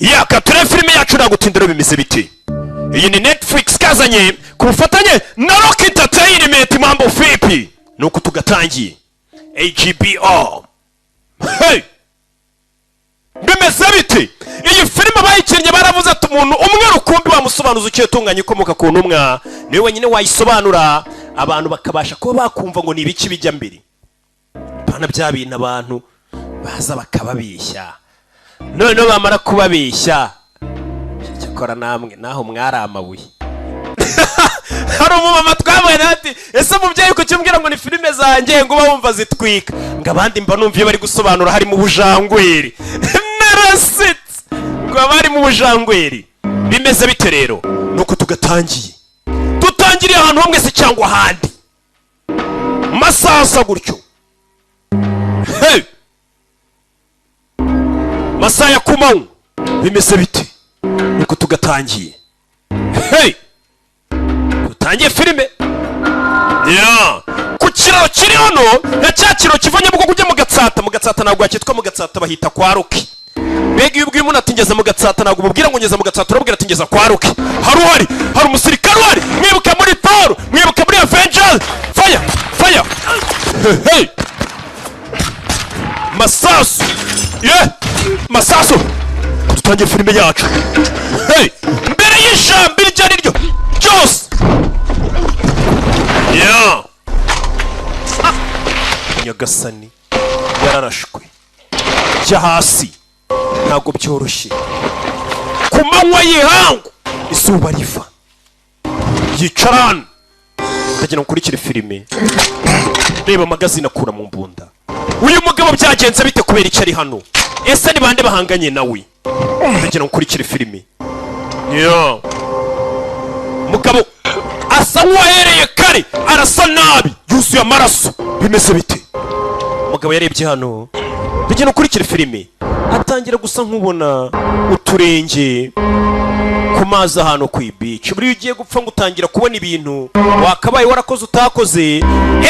Yakature filime yacu nagutindira bimeze biti. Iyi ni Netflix kazanye ku bufatanye na Rock Entertainment. Mambo vipi? Nuko tugatangiye HBO. Hey! Bimeze biti? Iyi filime bayikinnye baravuze ati umuntu umwe rukumbi bamusobanuza ukiye tunganye ikomoka ku ntumwa niwe wenyine wayisobanura abantu bakabasha kuba bakumva ngo ni ibiki bijya mbere. Bana bya bintu abantu baza bakababishya. None bamara kubabishya cyakora namwe naho mwari amabuye. Hari umumama twabonye ati ese mubyeyi ko cyumbwira ngo ni filime zanjye ngo bumva zitwika ngo abandi mba numviye bari gusobanura hari mu bujangweri. Narasitse ngo bari mu bujangweri. Bimeze bite rero? Nuko tugatangiriye ahantu hamwe se cyangwa ahandi masasa gutyo. Hey! Masaya kumanywa bimeze bite? Nuko tugatangiye. Hey! Tutangiye filime. Yeah! Ku kiraro kiri hano na cya kiraro kivanye bwo kujya mu Gatsata ntabwo yakitwa mu Gatsata bahita kwa Roki. Mbega iyo ubwiye umuntu atingeza mu Gatsata ntabwo ububwira ngo ngeza mu Gatsata urabwira atingeza kwa Roki. Hari umusirikare wari mwibuke muri Thor, mwibuke muri Avengers. Fire! Hey! Masasu. Yeah! Masasu. Tutangiye filime yacu. Hey! Mbere y'ishambi ryari ryo cyose. Yeah! Nyagasani yararashwe. Jya hasi. Ntabwo byoroshye. Ku manywa y'ihangu izuba riva. Yicarana. Ndagira nkurikire filime. Reba magazine akura mu mbunda. Uyu mugabo byagenze bite kubera icyo ari hano? Ese ni bande bahanganye nawe? Ndagira nkurikire filime. Yeah. Mugabo asa nk'uwahereye kare arasa nabi yuzuye amaraso. Bimeze bite? Mugabo yarebye hano. Ndagira nkurikire filime. Atangira gusa nkubona uturenge ku mazi hano ku beach. Buri ugiye gupfa ngo utangira kubona ibintu wakabaye warakoze utakoze.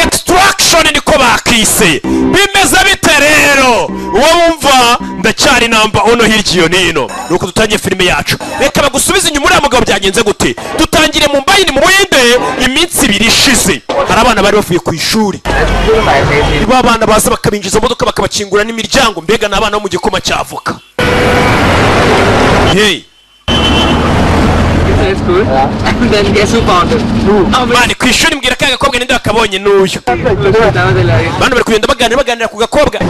Extraction niko bakise. Bimeze bite rero? Wumva ndacyari namba ono hiryo nino. Nuko dutangiye filime yacu. Reka bagusubize inyuma uriya mugabo byagenze gute? Dutangire mu mbayini mu Buhinde iminsi 2 ishize. Hari abana bari bavuye ku ishuri. Niba abana baza bakabinjiza modoka bakabakingura n'imiryango mbega n'abana bo mu gikoma cy'avoka. Hey. It's good. And then guess who found it? Mani kwishuri mbwira kaga gakobwa ninde akabonye n'uyu. Bana bari kugenda baganira ku gakobwa.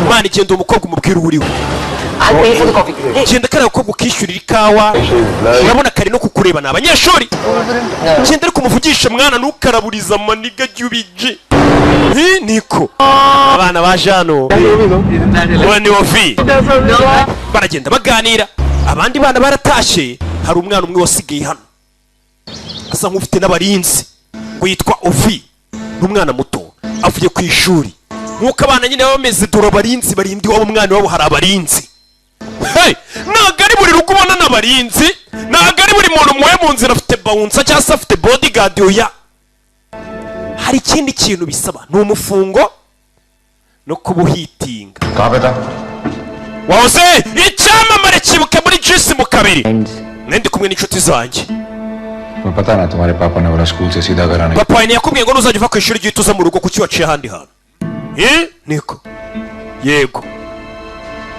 Mani genda umukobwa umubwira uriwe. Genda kare gakobwa ukishyurira ikawa. Urabona kare no kukureba n'abanyeshuri. Genda ari kumuvugisha mwana nukaraburiza maniga gyubije. Niko abana bajano wani ofi baragenda baganira abandi bana baratashe. Hari umwana umwe wasigaye hano asa nk'ufite n'abarinzi ngo yitwa Ovi. N'umwana muto avuye ku ishuri nk'uko abana nyine bameze dore abarinzi barindi wabo umwana wabo hari abarinzi. Hey! Ntabwo ari buri rugo ubona n'abarinzi, ntabwo ari buri muntu muwe mu nzira afite bouncer cyangwa se afite bodyguard. Oya, hari ikindi kintu bisaba ni umufungo no kubuhitinga. Kabeta wahoze icyamamare kibuke muri Juice mu kabiri. Nende kumwe n'inshuti zanjye. मैं पता ना तुम्हारे पापा ने वाला स्कूल से सीधा कराने. Papa ni yakubwiye ngo nuzajya uva ku ishuri gihita uza mu rugo kuki waciye ahandi hantu. Niko yego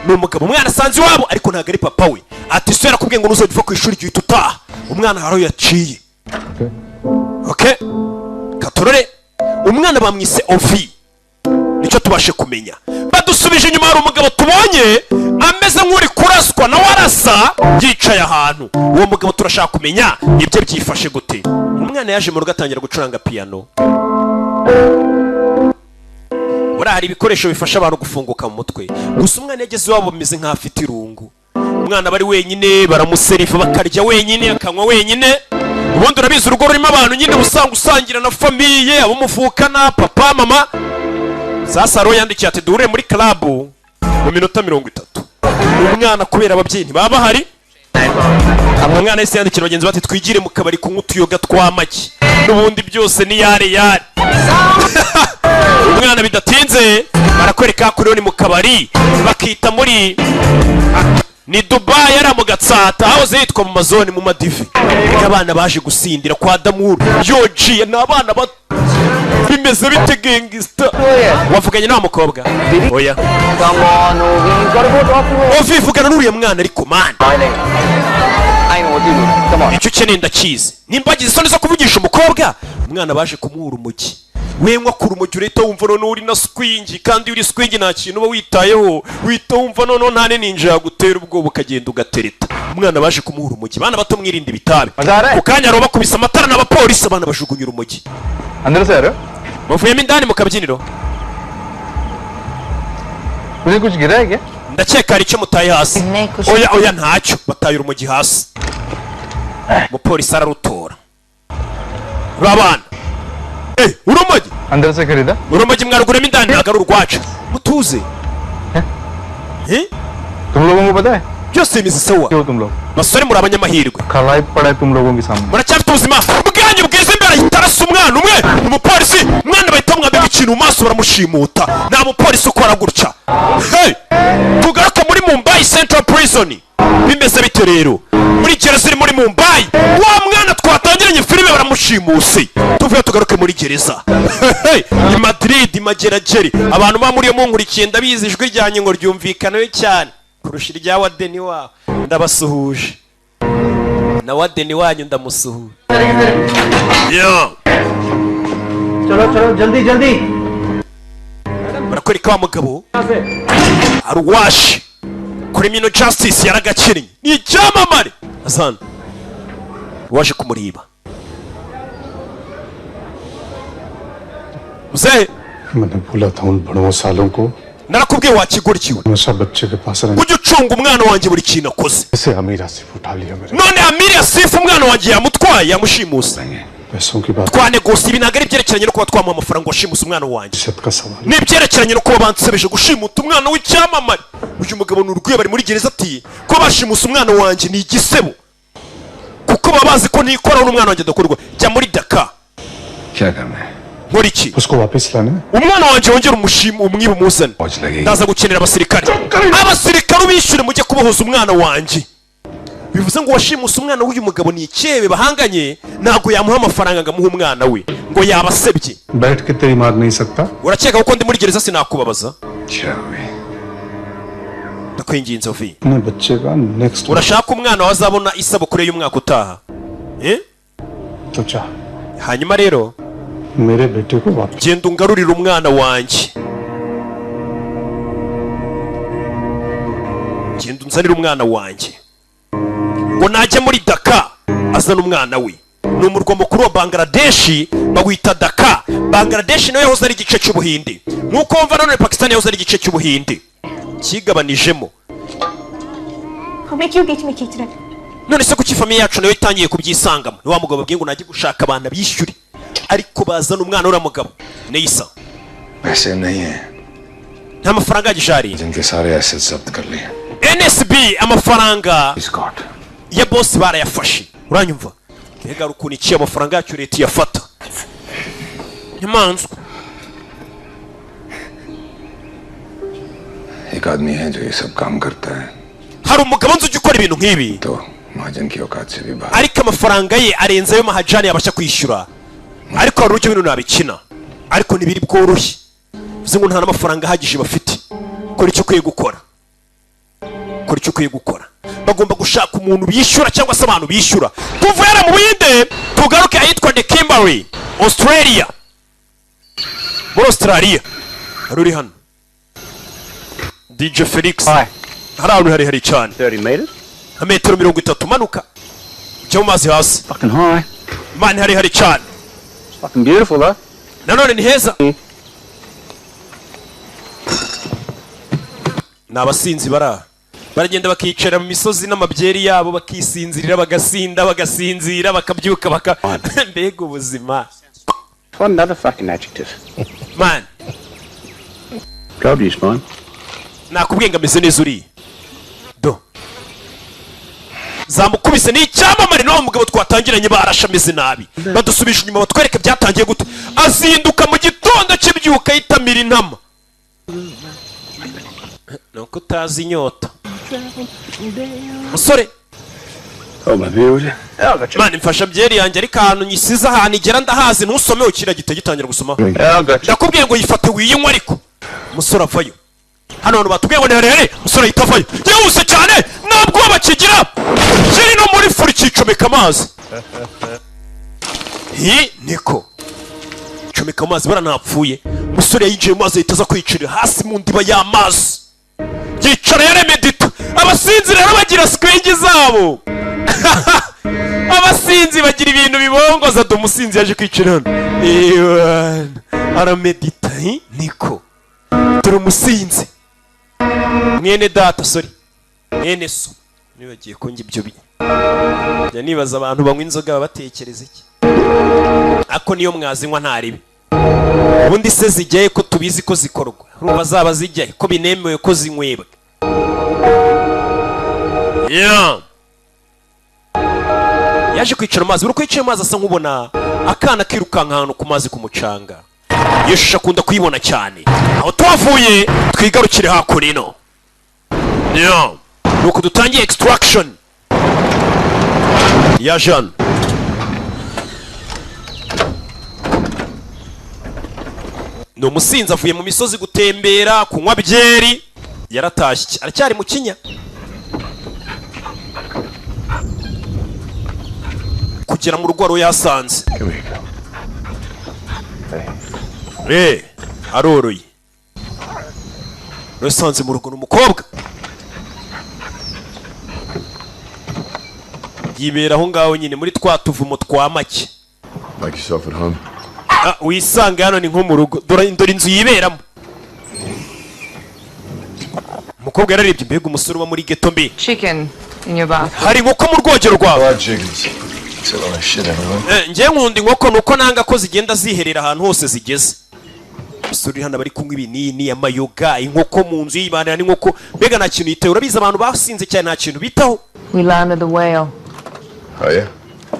n'umugabo umwana asanze iwabo ariko ntabwo ari papa we. Ati so yarakubwiye ngo nuzajya uva ku ishuri gihita utaha. Umwana haro yaciye. Okay katorore umwana bamwise Ovi. Nicyo tubashe kumenya. Badusubije inyuma hari umugabo tubonye ameze nk'uri kuraswa na warasa yicaye ahantu. Uwo mugabo turashaka kumenya ibyo byifashe gute. Umwana yaje mu rugo atangira gucuranga piano. Hari ibikoresho bifasha abantu gufunguka mu mutwe. Gusa umwana yageze iwabo bameze nk'afite irungu. Umwana bari wenyine baramuserifa bakarya wenyine akanywa wenyine. Ubundi urabizi urugo rurimo abantu nyine usanga usangira na famiye abo muvukana papa mama. Sasa ro yandikiye ati duhure muri club mu minota 30. Umwana kubera ababyeyi ntibaba hari. Umwana yese yandikira bagenzi bati twigire mu kabari kunywa utuyoga tw'amaki. N'ubundi byose ni yare. Umwana bidatinze barakwereka kuri ni mu kabari bakita muri ni Dubai yari mu Gatsata aho yitwa mu mazone mu madivi abana baje gusindira kwa Damuru yoji n'abana bimeze bite gangster wavuganye na mukobwa oya Come on, Ovi, you gotta go talk to her. Ovi vugana n'uriye mwana ariko man I know what you do. Come on. icyo ukeneye ndakizi nimba agize isoni zo kuvugisha umukobwa umwana baje kumuhura umugi wenywa kuri umugi ureta wumva none uri na swingi kandi uri swingi nta kintu uba witayeho wita wumva none nta ninja yagutera ubwoba ukagenda ugatereta umwana baje kumuhura umugi bana bato mwirinde ibitabe ukanya roba kubisa amatara n'abapolisi abana bajugunyura umugi अंदर से आ रहे हो muvuyemo indani mu kabyiniro मुझे कुछ गिरा है क्या ndakeka hari icyo mutaye hasi oya ntacyo bataye urumogi hasi umupolisi ararutora urabana urumogi अंदर से खरीदा urumogi mwaruguremo indani ntabwo ari urwacu mutuze तुम लोगों को पता है byose bimeze sawa क्यों तुम लोग basore muri abanyamahirwe खलाई पड़ा है तुम लोगों के सामने muracyafite ubuzima bwanyu bwiza imbere ahita arasa umwana umwe umupolisi umwana bahita mwambika ikintu mu maso baramushimuta nta mupolisi ukora gutya tugaruke muri Mumbai Central Prison bimeze bite rero muri gereza iri muri Mumbai wa mwana twatangiranye filime baramushimuse tuvuye tugaruke muri gereza i Madrid mageragere abantu bamuriye munkurikiye ndabizi ijwi ryanyu ngo ryumvikanayo cyane kurusha irya wadeni wawe ndabasuhuje na wadeni wanyu ndamusuhuje चलो जल्दी जल्दी barakwereka wa mugabo arwashi criminal justice yaragakinnye ni icyamamare azana waje kumuriba muzehe मैंने बोला था उन बड़ों सालों को narakubwiye wakigurikiwe हमेशा बच्चे के पास रहने ujye ucunga umwana wanjye buri kintu akoze से अमीर आसिफ उठा लिया मेरे none Amiri Asifu umwana wanjye yamutwaye yamushimuse पैसों की बात twanegosi ibi ntabwo ari ibyerekeranye no kuba twamuha amafaranga washimuse umwana wanjye इज्जत का सवाल ni ibyerekeranye no kuba bansebeje gushimuta umwana w'icyamamare uyu mugabo ni urwego bari muri gereza ati ko bashimuse umwana wanjye ni igisebo kuko baba bazi ko nikoraho n'umwana wanjye adakorwa jya muri Dakar क्या करना है nkora iki उसको वापस लाना है umwana wanjye wongera umwibe umuzane पहुंच लगेगी ndaza gukenera abasirikare ubishyure mujye kubohoza umwana wanjye bivuze ngo washimuse umwana w'uyu mugabo ni icyebe bahanganye ntabwo yamuha amafaranga ngo amuhe umwana we ngo yabasebye बैठ के तेरी मार नहीं सकता urakeka ko ndi muri gereza sinakubabaza क्या हुई ndakwinginze Ovi अपने बच्चे का next urashaka umwana wazabona isabukuru y'umwaka utaha तो चाह hanyuma rero मेरे बेटे को वापस genda ungarurire umwana wanjye genda unzanire umwana wanjye ngo najya muri Dakar azana umwana we ni umurwa mukuru wa Bangladesh bawita Dakar Bangladesh nayo yahoze ari igice cy'ubuhinde nk'uko wumva none Pakistan yahoze ari igice cy'ubuhinde kigabanijemo हमें क्यों बीच में खींच रहे हैं? none se kuki famiye yacu nayo itangiye kubyisangamo ni wa mugabo babwiye ngo najye gushaka abantu bishyure ariko bazana umwana uriya mugabo Neisa पैसे नहीं है nta mafaranga yagishariye जिनके सारे एसेट्स जब्त कर लिए NSB amafaranga स्कॉट ya boss barayafashe uranyumva mbega ukuntu iciye amafaranga yacu leta iyafata nyamanzwa एक आदमी है जो ये सब काम करता है hari umugabo nzi ujya ukora ibintu nk'ibi तो महाजन की औकात से भी बाहर ariko amafaranga ye arenze ayo mahajani yabasha kwishyura ariko hari uburyo bintu nabikina ariko ntibiri bworoshye bivuze ngo nta n'amafaranga ahagije bafite kora icyo ukwiye gukora kora icyo ukwiye gukora bagomba gushaka umuntu bishyura cyangwa se abantu bishyura tuvuye mu Buhinde tugaruke ahitwa The Kimberley Australia muri Australia hari uri hano DJ Felix hari ahantu hari cyane 30 meters. nka metero 30 manuka ujya mu mazi hasi Fucking high. mani hari cyane Fucking beautiful, huh? nanone ni heza ni abasinzi baragenda bakicara mu misozi n'amabyeri yabo bakisinzirira bagasinzira bakabyuka mbega ubuzima What another fucking adjective. man Told you, Spawn. nakubwiye ngo ameze neza uriya do zamukubise ni icyamamare n'uwo mugabo twatangiranye barashe ameze nabi badusubije inyuma batwereke byatangiye gute azinduka mu gitondo cy'ibyuka yitamira intama nuko utazi inyota musore Oh, my beer with you? Yeah, I got you. mani mfasha byeri yanjye ariko ahantu nyisize ahantu igera ndahazi ntusomeho kiriya gito gitangira gusoma Yeah, I got you. ndakubwiye ngo yifate wiyinywa ariko umusore avayo hano hantu batubwiye ngo ntiharere umusore ahita avayo yihuse cyane ntabwo bakigira kiri no muri furi kicomeka amazi niko comeka amazi bara ntapfuye umusore yinjiye mu mazi ahita aza kwicira hasi mu ndiba y'amazi yicara yaremedita abasinzi rero bagira sikwingi zabo abasinzi bagira ibintu bibongoza do umusinzi yaje kwicira hano aramedita niko turi umusinzi mwene data sorry mwene so nibagiye ko njye ibyo njya nibaza abantu banywa inzoga batekereza iki ako niyo mwazinywa ntaribi ubundi se zijyaye ko tubizi ko zikorwa urumva zaba zijyaye ko binemewe ko zinywebwa yaje kwicara amazi buri kwicara amazi asa nk'ubona akana kirukanka ahantu ku mazi ku mucanga iyo shusho akunda kuyibona cyane aho tuhavuye twigarukire hakurino nuko dutangiye extraction ya Jean ni umusinzi avuye mu misozi gutembera kunywa byeri yaratashye aracyari mu kinya kugera mu rugo yasanze aroroye yasanze mu rugo n'umukobwa yibera aho ngaho nyine muri twa tuvumo twa make Like yourself at home. wisanga hano ni nko mu rugo dore inzu yiberamo umukobwa yararebye mbega umusore uba muri ghetto mbi Chicken in your bath. hari inkoko mu rwogero rwawe Fried chickens. It's a lot of shit everywhere. njye nkunda inkoko nuko nanga ko zigenda ziherera ahantu hose zigeze umusore hano bari kunywa ibinini amayoga inkoko mu nzu yibanira n'inkoko mbega nta kintu yitaye urabizi abantu basinze cyane nta kintu bitaho We landed the whale. Oh yeah?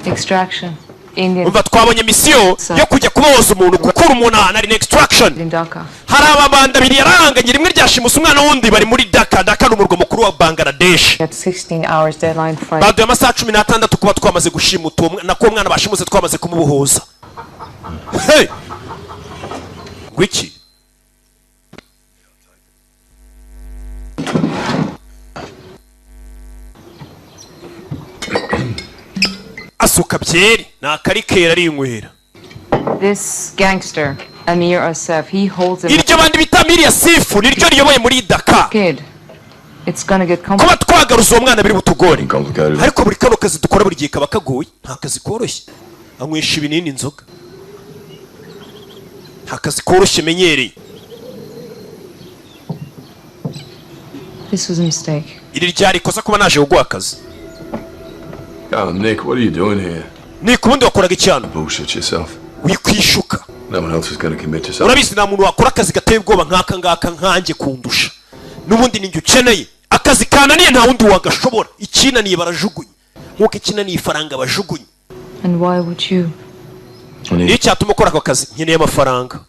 Extraction. Indian. umva twabonye misiyo yo kujya kubohoza umuntu gukura umuntu ahantu ari extraction In Dhaka. hari ababanda abiri yarahanganye rimwe ryashimusa umwana wundi bari muri Dhaka ni umurwa mukuru wa Bangladesh We had 16 hours deadline Friday. baduye amasaha 16 kuba twamaze gushimuta nako umwana bashimuse twamaze kumubohoza hey gwiki asuka byeri nakari kera ari inywera This gangster, Amir Asif, he holds a iryo bandi bita Amir Asif niryo riyoboye muri Dhaka kid. It's gonna get kuba complicated. twagaruza uwo mwana biri butugore Complicated. ariko buri kano kazi dukora buri gihe kaba kagoye nta kazi koroshye anywesha ibinini inzoga nta kazi koroshye menyereye This was a mistake. iri ryari ikosa kuba naje kuguha akazi Oh, Nick, what are you doing here? ni ku bundi wakoraga icyano Bullshit yourself. wikwishuka No one else is gonna commit yourself. urabizi nta muntu wakora akazi gateye ubwoba nk'aka ngaka nkanjye kundusha n'ubundi ninjye ukeneye akazi kananiye nta wundi wagashobora ikinaniye barajugunya nk'uko ikinaniye ifaranga bajugunya And why would you? niyo cyatuma ukora ako kazi nkeneye amafaranga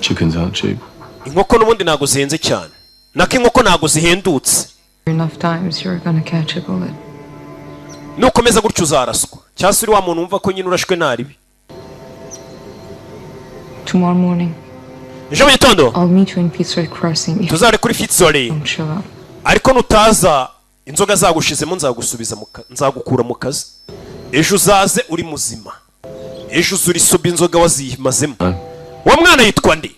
Chickens aren't cheap. inkoko n'ubundi ntabwo zihenze cyane nako inkoko ntabwo zihendutse Enough times you're gonna catch a bullet. nukomeza gutyo uzaraswa cyangwa se uri wa muntu wumva ko nyine urashwe naribi Tomorrow morning, ejo mu gitondo I'll meet you in Fitzroy Crossing. If you tuzare kuri Fitzroy don't show up. ariko nutaza inzoga zagushizemo nzagusubiza nzagukura mu kazi ejo uzaze uri muzima ejo uzuri suba inzoga wazimazemo uwo mwana yitwa ndi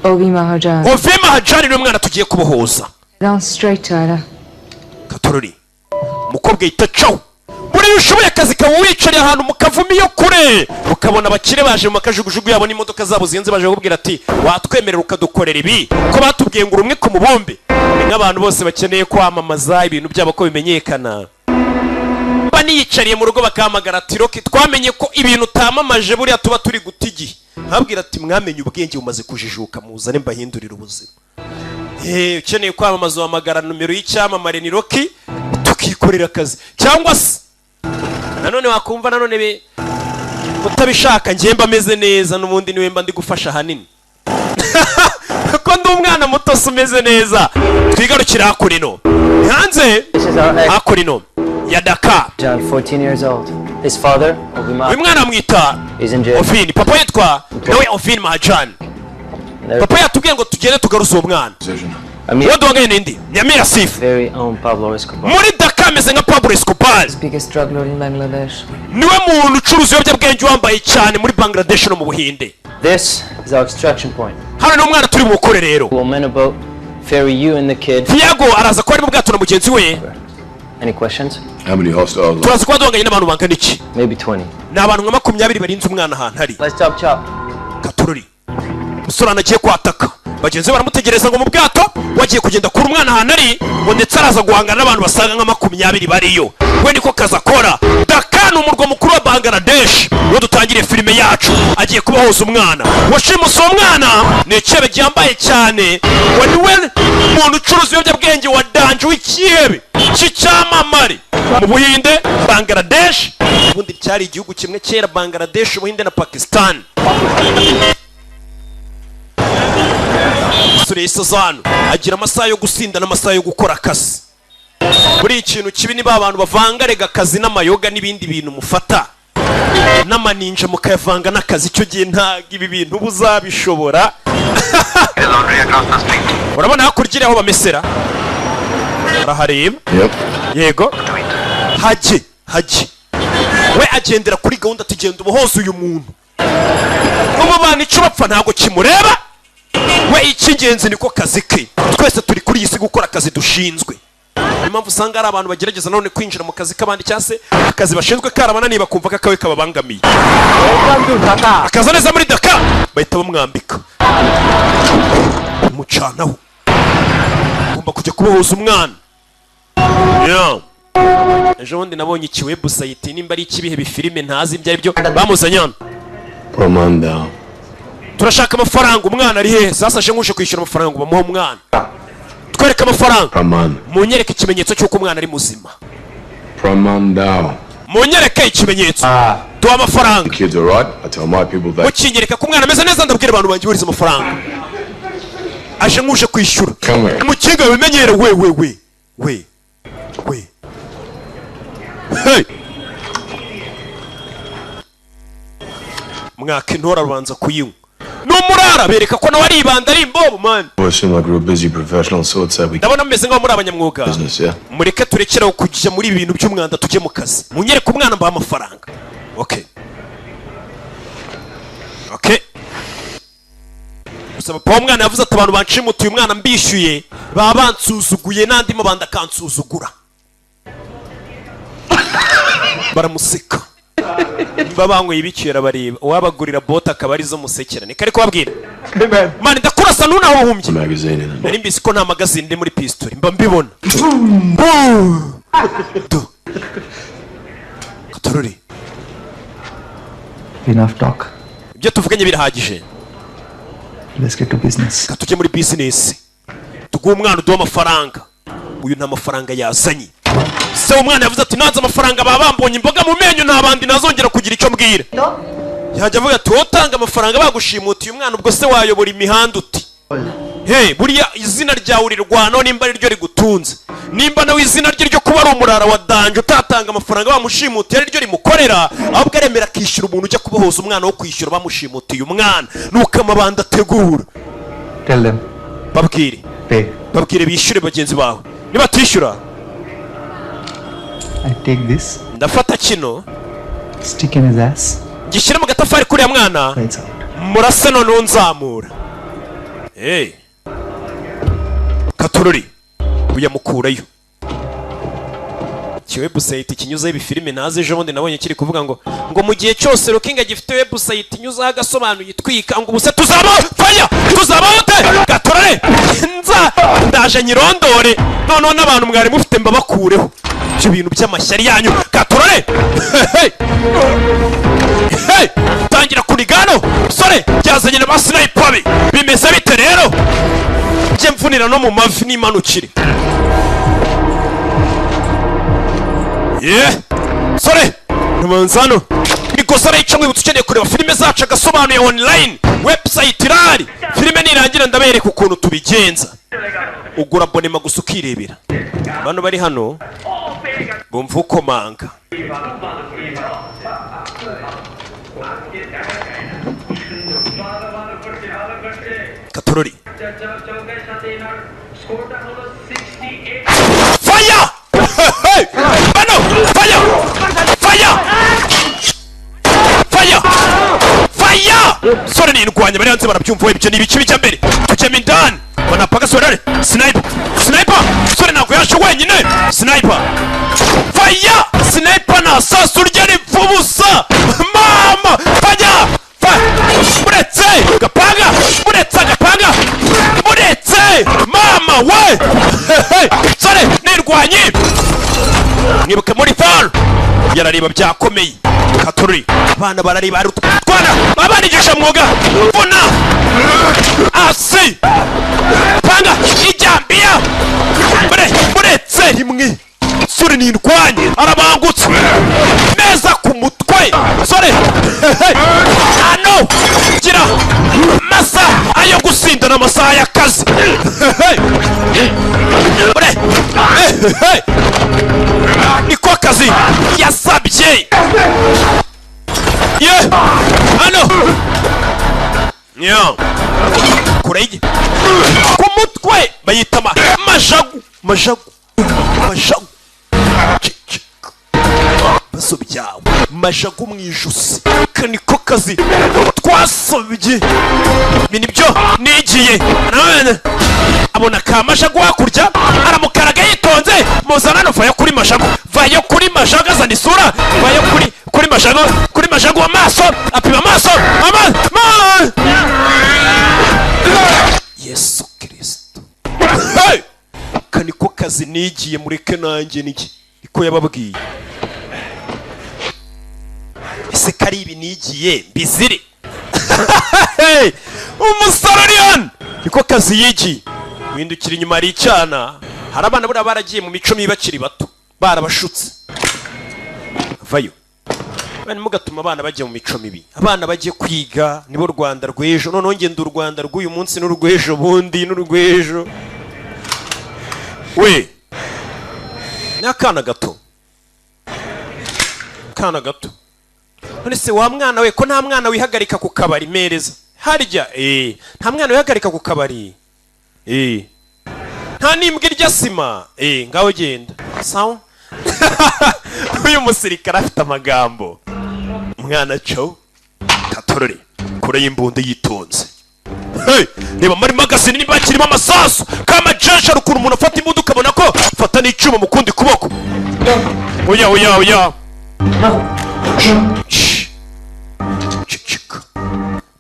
Ovi Mahajan. Ovi Mahajan niwe mwana tugiye kubohoza Down straight to Ada. Katorori umukobwa yita cawo buriya ushoboye akazi kawe wicariye ahantu mukavumiyo kure ukabona abakire baje mu makajugujugu yabo n'imodoka zabo zihenze baje kubwira ati watwemerera ukadukorera ibi ko batubwiye ngo urumwe ku mubumbe ni nk'abantu bose bakeneye kwamamaza ibintu byabo ko bimenyekana baniyicariye mu rugo bakahamagara ati roki twamenye ko ibintu utamamaje buriya tuba turi guta igihe nkabwira ati mwamenye ubwenge bumaze kujijuka muzane mbahindurira ubuzima ukeneye kwamamaza uhamagara nomero y'icyamamare ni roki tukikorera akazi cyangwa se nanone wakumva nanone utabishaka njye mba ameze neza n'ubundi niwe mba ndi gufasha hanini kuko ndi umwana muto muto umeze neza. Twigarukira hakurino hanze hakurino ya Dakar. John, 14 years old. His father, Ovima, uyu mwana amwita is in jail. Ovin. Papa yitwa nawe Ovin Mahajan. Papa yatubwiye ngo tugende tugaruza uwo mwana. Uwo duhanganye n'indi ni Amir Asif. Very own Pablo Escobar. Muri Dakar ameze nka Pablo Escobar. Biggest drug lord in Bangladesh. Niwe muntu ucuruza ibiyobyabwenge wambaye cyane muri Bangladesh no mu Buhinde. This is our extraction point. Hano ni umwana turi bukore rero. We'll man a boat, ferry you and the kid. Tiago araza ko ari mu bwato na mugenzi we. Any questions? How many hostiles? Turaza kuba duhanganye n'abantu bangana iki? Maybe 20. Ni abantu nka 20 barinze umwana ahantu hari. Let's chop chop. Katururi. Musore anagiye kwataka. Bagenzi baramutegereza ngo mu bwato wagiye kugenda kuri umwana ahantu ari ngo ndetse araza guhangana n'abantu basaga nka 20 bariyo. We niko kaza akora. Dakar ni umurwa mukuru wa Bangladesh. Uwo dutangiriye filime yacu agiye kubahoza umwana. Washimuse uwo mwana ni icyebe gyambaye cyane. Waniwe umuntu ucuruza ibiyobyabwenge wa danje w'ikihebe cy'icyamamare mu Buhinde, Bangladesh. Ubundi cyari igihugu kimwe kera, Bangladesh, Ubuhinde na Pakistan. Sure Isazano agira amasaha yo gusinda n'amasaha yo gukora akazi. Buri ikintu kibi ni abantu bavanga rega akazi n'amayoga n'ibindi bintu mufata n'amaninja mukayavanga n'akazi. Icyo gihe ntago ibi bintu buzabishobora. Urabona hakurya aho bamesera urahareba. Yego haje we agendera kuri gahunda tugenda ubuhoza uyu muntu. Ubu bana icyo bapfa ntago kimureba. We icy'ingenzi niko kazi ke. Twese turi kuri iyi si gukora akazi dushinzwe. Impamvu usanga ari abantu bagerageza none kwinjira mu kazi k'abandi cyase akazi bashinzwe karabananiye bakumva ko akawe kababangamiye. Akaza neza muri Dakar bahita bamwambika umucanaho. Ugomba kujya kubohoza umwana. Ejo bundi nabonye iki website nimba ari ikibihe bifilime ntazi ibyo ari byo bamuzanye hano. Promanda. Turashaka amafaranga. Umwana ari hehe? Sasa aje ngushe kwishyura amafaranga ngo bamuhe umwana. Twereka amafaranga. Pramanda. Munyereke ikimenyetso cy'uko umwana ari muzima. Pramanda. Munyereke ikimenyetso. Duha amafaranga. Kids are right. I tell my people that. Mukinyereka ko umwana ameze neza ndabwira abantu banjye buriza amafaranga. Aje ngushe kwishyura. Mukinga bimenyere we. Hey. Mwaka intora rubanza kuyinywa. Numurara bereka ko nawe ari ibanda ari imbobo man. You seem like a real busy professional, so it's we. Ndabona meze nkaho muri abanyamwuga. Business, yeah. Mureke turekeraho kujya muri ibintu by'umwanda tujye mu kazi. Munyereke umwana mbaha amafaranga. Okay. Gusa papa umwana yavuze ati abantu bancimutuye umwana mbishyuye baba bansuzuguye n'andi mabanda kansuzugura. Baramuseka. Babanyweye ibicyera bareba uwabagurira bota akaba arizo musekera. Ni kare kubabwira. Man ndakurasa nunahumbye. Magazine. Nari mbisi ko nta magazine ndi muri pistol mba mbibona. Katururi. Enough talk. Ibyo tuvuganye birahagije. Let's get to business. Katujye muri business. Tuguha umwana uduha amafaranga. Uyu nta mafaranga yazanye. Se umwana yavuze ati nanze amafaranga babambonye imboga mu menyo nta bandi nazongera kugira icyo mbwira. Yajya avuga ati wotanga amafaranga bagushimutiye umwana ubwo se wayobora imihanda uti. Hey, buriya izina ryawe urirwana nimba ari ryo rigutunze. Nimba nawe izina rye ryo kuba ari umurara wa danje utatanga amafaranga bamushimutiye ari ryo rimukorera, ahubwo aremera kishyura umuntu ujya kubohoza umwana wo kwishyura bamushimutiye umwana. Nuko amabanda ategura. Tell them. Babwire. Pay. Babwire bishyure bagenzi bawe. Niba tishyura I take this. Ndafata kino. Stick in his ass. Gishyira mu gatafari kuri ya mwana. Lights out. Murase none unzamura. Hey. Katururi. Uyamukurayo. Website kinyuzaho ibifilime naze ejo bundi nabonye kiri kuvuga ngo mu gihe cyose Rokinga gifite website inyuzaho agasobanuye itwika ngo ubuse tuzabahote Katururi nza ndaje nyirondore none n'abantu mwari mufite mbabakureho ibyo bintu by'amashyari yanyu Katururi. Hey tangira kunigano sore byazanye na basniper bimeze bite rero bye mfunira no mu mavi n'imanukire. Sore numanzano ikosa arayica mwibutse ukeneye kureba filime zacu agasobanuye online website irari filime nirangira ndabereka ukuntu tubigenza ugura abonema gusa ukirebera abantu bari hano bumva ukomanga Katorori Fire! Hey! Bano! Fire! Fire! Fire! Fire! Sore ni indwanya bari hanze barabyumva ibyo ni ibiki bijya mbere tujyemo indani banapaga sore sniper sniper sore ntabwo yashe wenyine sniper Fire! Sniper na sasu rya ripfubusa mama fire! Muretse gapanga muretse gapanga muretse mama we sore nirwanyi mwibuke muri fall yarareba byakomeye Katorori abana barareba ari twana abanigisha mwuga vuna asi panga ijambia muretse rimwe sore nirwanyi arabangutse neza ku mutwe sore ano gira masa ayo gusindana amasaha y'akazi niko kazi yasabye ye ano kurege ku mutwe bayita majagu baso byawe majagu mu ijosi kaniko kazi twasobye nibyo nigiye abona ka majagu hakurya aramukaraga yitonze muzana no vayo kuri majagu azana isura vayo kuri majagu amaso apima amaso Yesu Kristo kaniko kazi nigiye mureke nanjye niko yababwiye ese kari ibi nigiye bizire umusararian niko kazi yigi windukira inyuma ari cyana hari abana bura baragiye mu mico mibakiri bato barabashutse vayo bani mugatuma abana bajye mu mico mibi abana bajye kwiga nibo Rwanda rw'ejo none ngende u Rwanda rw'uyu munsi n'urw'ejo bundi n'urw'ejo we n'akana gato none se wa mwana we ko nta mwana wihagarika ku kabari mereza harya nta mwana wihagarika ku kabari nta nimbwa irya sima ngaho genda sawa uyu musirikare afite amagambo umwana cyo Katorori kure y'imbunde yitonze reba muri magazine niba kirimo amasasu kama jasha rukuru umuntu afata imbunda ukabona ko fata n'icyuma mu kundi kuboko oya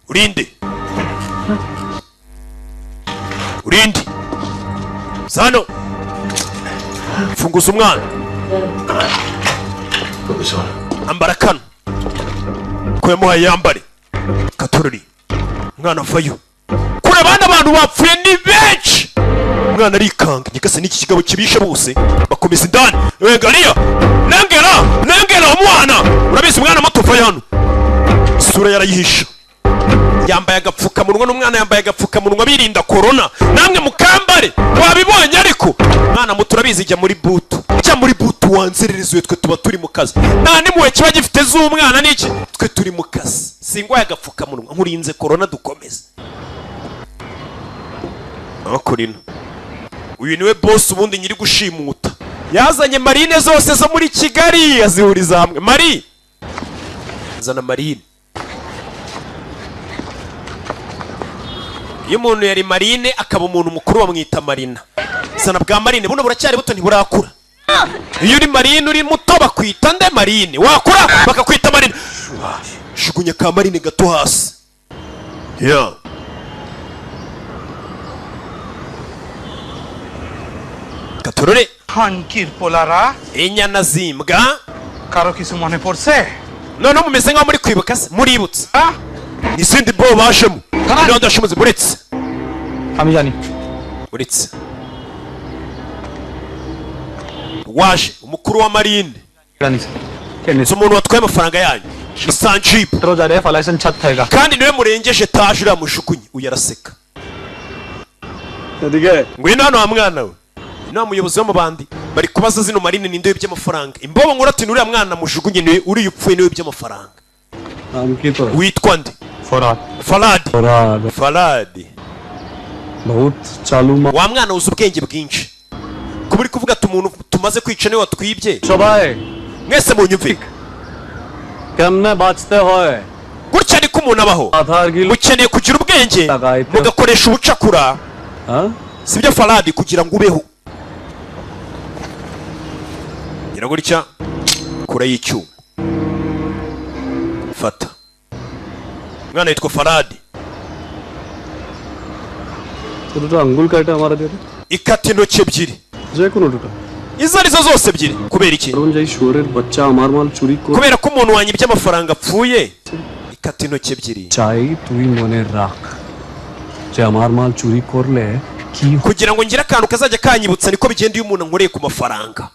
urinde Sano funguza umwana ambara kano ko yamuhaye yambare Katorori umwana vayo kure abana abantu bapfuye ni benshi umwana arikanga nyikase n'iki kigabo kibishe bose bakomeza indani Galiya nengera umwana urabizi umwana muto vayo hano isura yarayihisha yambaye agapfukamunwa n'umwana yambaye agapfukamunwa birinda corona namwe mukambare wabibonye ariko mwana muto urabizi jya muri butu wanzererezwe twe tuba turi mu kazi nta nimuwe kiba gifite z'umwana n'iki twe turi mu kazi singwaye agapfukamunwa nkurinze corona dukomeze akurino uyu niwe boss ubundi nyiri gushimuta yazanye marine zose zo muri Kigali azihuriza hamwe Mari zana marine iyo umuntu yari marine akaba umuntu mukuru bamwita marina zana bwa marine buno buracyari buto ntiburakura iyo uri marine uri muto bakwita nde marine wakura bakakwita marine jugunya ka marine gato hasi Katorori Hankir polara inyana zimbwa karo kisu mane porse none mumeze nkaho muri kwibuka se muributse izindi bo bajemo none ndashimuze buretse Amijani buretse waje umukuru wa marine Ranis so umuntu watwaye amafaranga yanyu Sanjib उतरो जा रहे हैं फलाइसन छत थेगा kandi niwe murengeje etaje uramushukunye uyu araseka ngwino hano wa mwana we inama umuyobozi wo mu bandi bari kubaza zino marine ninde w'iby'amafaranga imbobo nkora ati nuriya mwana mujugunye niwe uri upfuye niwe w'iby'amafaranga witwa nde Faradi wa mwana uzi ubwenge bwinshi kuba uri kuvuga ati umuntu tumaze kwica niwe watwibye mwese munyumve gutya niko umuntu abaho mukeneye kugira ubwenge mugakoresha ubucakura sibyo Faradi kugira ngo ubeho gira gutya kura y'icyuma fata mwana yitwa Faradi ikata intoki ebyiri izo arizo zose ebyiri kubera iki kubera ko umuntu wanyibye amafaranga apfuye ikata intoki ebyiri kugira ngo ngire akantu kazajya kanyibutsa niko bigenda iyo umuntu ankoreye ku mafaranga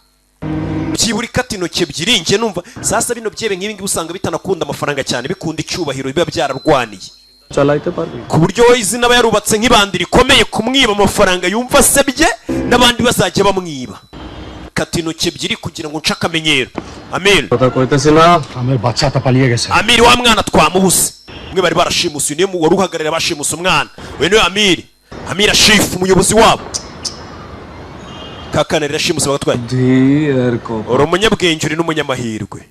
byibura ikata intoki ebyiri njye numva sasa bino byebe nk'ibi ngibi usanga bitanakunda amafaranga cyane bikunda icyubahiro biba byararwaniye ku buryo we izina aba yarubatse nk'ibandi rikomeye kumwiba amafaranga yumva asebye n'abandi bazajya bamwiba kata intoki ebyiri kugira ngo nce akamenyero Amir Amir wa mwana twamuhuse mwe bari barashimuse niyo wari uhagarara bashimuse umwana we niwe Amir Ashifu umuyobozi wabo kakana rashimuse bagatwaye uri umunyabwenge uri n'umunyamahirwe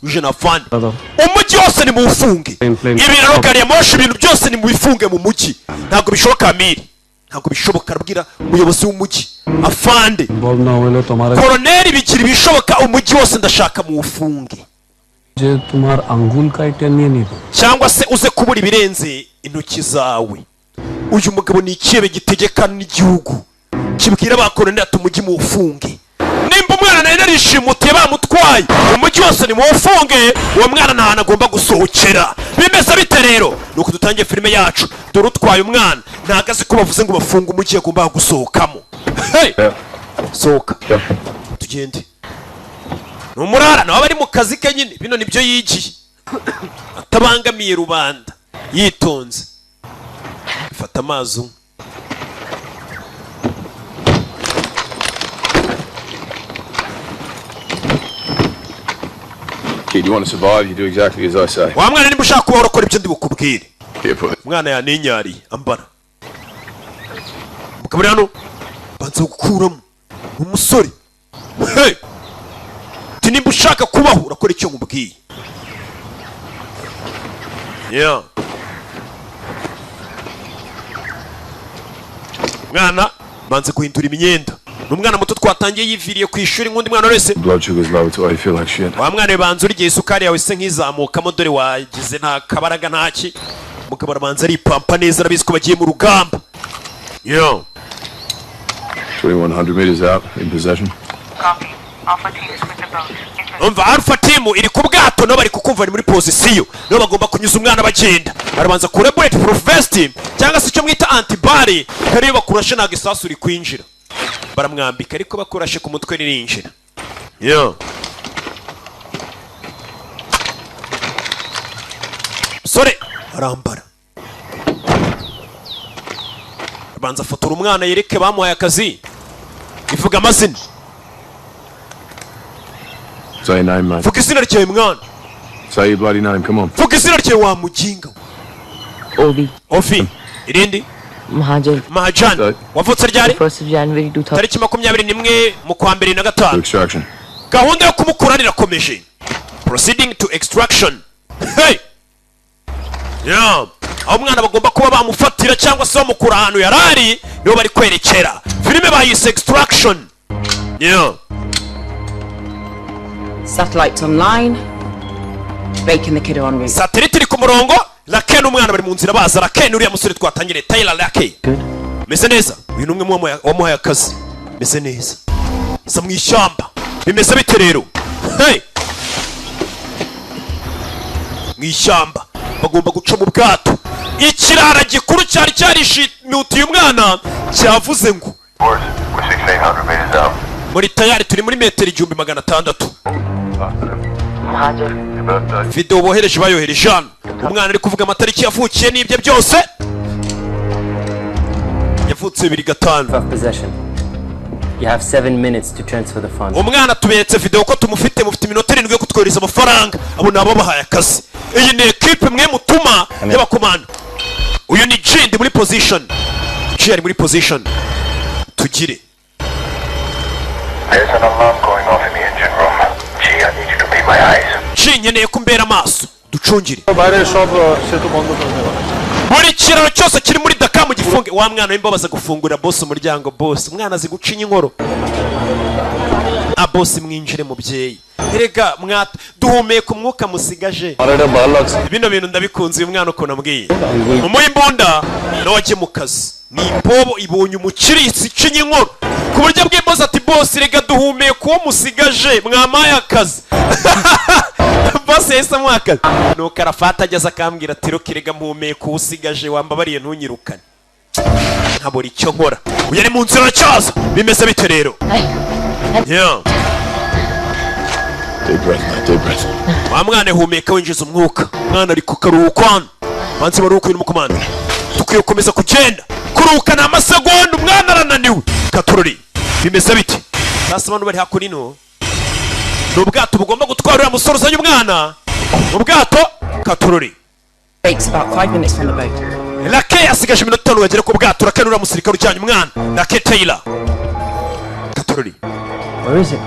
uje na fani umujyi wose ni muwufunge ibiraro gari ya moshi ibintu byose ni mubifunge mu mujyi ntabwo bishoboka Amiri ntabwo bishoboka arabwira umuyobozi w'umujyi afande koroneri bigira ibishoboka umujyi wose ndashaka muwufunge cyangwa se uze kubura ibirenze intoki zawe uyu mugabo ni ikibe gitegeka n'igihugu kibwira ba koroneri ati umujyi muwufunge nimba umwana nawe narishimutiye bamutwaye umujyi wose ni muwufunge uwo mwana nta hantu agomba gusohokera bimeze bite rero nuko dutangiye filime yacu dore utwaye umwana ntabwo azi ko bavuze ngo bafunge umujyi agomba gusohokamo sohoka tugende ni umurara nawe bari mu kazi ke nyine bino nibyo yigiye atabangamiye rubanda yitonze fata amazi umwe Kid, you want to survive, you do exactly as I say. Wa mwana nimba ushaka kuba urakora ibyo ndi bukubwire. Mwana yaninyari ambara. Mukabari hano banza gukuramo umusore. Hey! Nimba ushaka kubaho urakora icyo nkubwiye. Yeah. Mwana banza guhindura imyenda. Numwana muto twatangiye yiviriye ku ishuri nk'undi mwana wese. Blood sugar's low, so I feel like shit. Wa mwana banza urigiye isukari yawe se nk'izamukamo dore wagize nta kabaraga ntaki. Mugabo arabanza ari pampa neza arabizi ko bagiye mu rugamba. Yo. 2100 meters out in possession. Copy. Alpha team is with the boat. Umva Alpha team iri ku bwato no bari kukumva muri position. No bagomba kunyuza umwana bagenda. Arabanza kure bulletproof vest cyangwa se icyo mwita antibari kare bakurashe nta gisasu uri kwinjira. Baramwambika ariko bakurashe ku mutwe ririnjira. Yo. Sore arambara. Banza fotora umwana yereke bamuhaye akazi. Ivuga amazina. Say your name, man. Vuga izina ryawe mwana. Say your bloody name, come on. Vuga izina ryawe wa mujinga. Ofi. Irindi? Mahajan. Wavutse ryari? 1st of January 2000. Tariki 21 mu kwa 2005. Extraction. Gahunda yo kumukura irakomeje. Proceeding to extraction. Hey! Yeah. Aho umwana bagomba kuba bamufatira cyangwa se bamukura ahantu yarari nibo bari kwerekera. Filime bayise Extraction. Yeah. Satellites online. Baking the kid on route. Satellite iri ku murongo. Laken umwana bari mu nzira baza. Laken uriya musore twatangire Tyler Laken. Meze neza. Uyu numwe mu wamuhaye akazi. Meze neza. Sa mu ishyamba. Bimeze bite rero? Hey! Mu ishyamba bagomba guca mu bwato. Ikirara gikuru cyari cyarishimutiye umwana cyavuze ngo muri tayari turi muri metero 1600. Video bohereje bayohereje hano. Umwana ari kuvuga amatariki yavukiye n'ibyo byose. Yavutse 2005. Possession. You have 7 minutes to transfer the funds. Umwana tubetse video ko tumufite mufite iminota 7 yo kutwohereza amafaranga. Abo nabo bahaye akazi. Iyi ni equipe mwe mutuma y'abakomando. Uyu ni Jindi muri position. Ari muri position. Tugire. There's an alarm going off in the engine room. Gee, I need you to be my eyes. Nkeneye kumbera amaso. Ducungire. Buri kiraro cyose kiri muri Dakar mu gifunge. Wa mwana w'imbabaza gufungura boss umuryango boss. Umwana azi gucinya inkoro. Boss mwinjire mubyeyi. Erega mwata duhumeka umwuka musigaje. Bino bintu ndabikunze uyu mwana uko nambwiye. Umuye imbunda no waje mu kazi. Ni imbobo ibonye umukiritsi cinya inkoro. Ku buryo bw'imboza ati boss rega duhumeka uwo musigaje mwamaye akazi. Boss yesa mwaka. No karafata ageze akambwira ati rokirega mpumeka usigaje wambabariye ntunyirukane. Nkabura icyo nkora. Uyari mu nzira cyaza. Bimeze bite rero? Yeah. Deep breath. Wa mwana humeka winjiza umwuka. Mwana ari ku karuhuko. Banze baruhuko iri mu komanda. Tukwiye gukomeza kugenda. Kuruhuka na amasegonda umwana arananiwe. Katururi. Bimeze bite? Sasa abantu bari hakurino. N'ubwato bugomba gutwarira musoro uzanye umwana. Ubwato Katururi. Breaks about 5 minutes from the boat. Lake asigaje iminota 5 bagere ku bwato rakanura musirikare ujyanye umwana. Lake Taylor. Katururi. Where is it?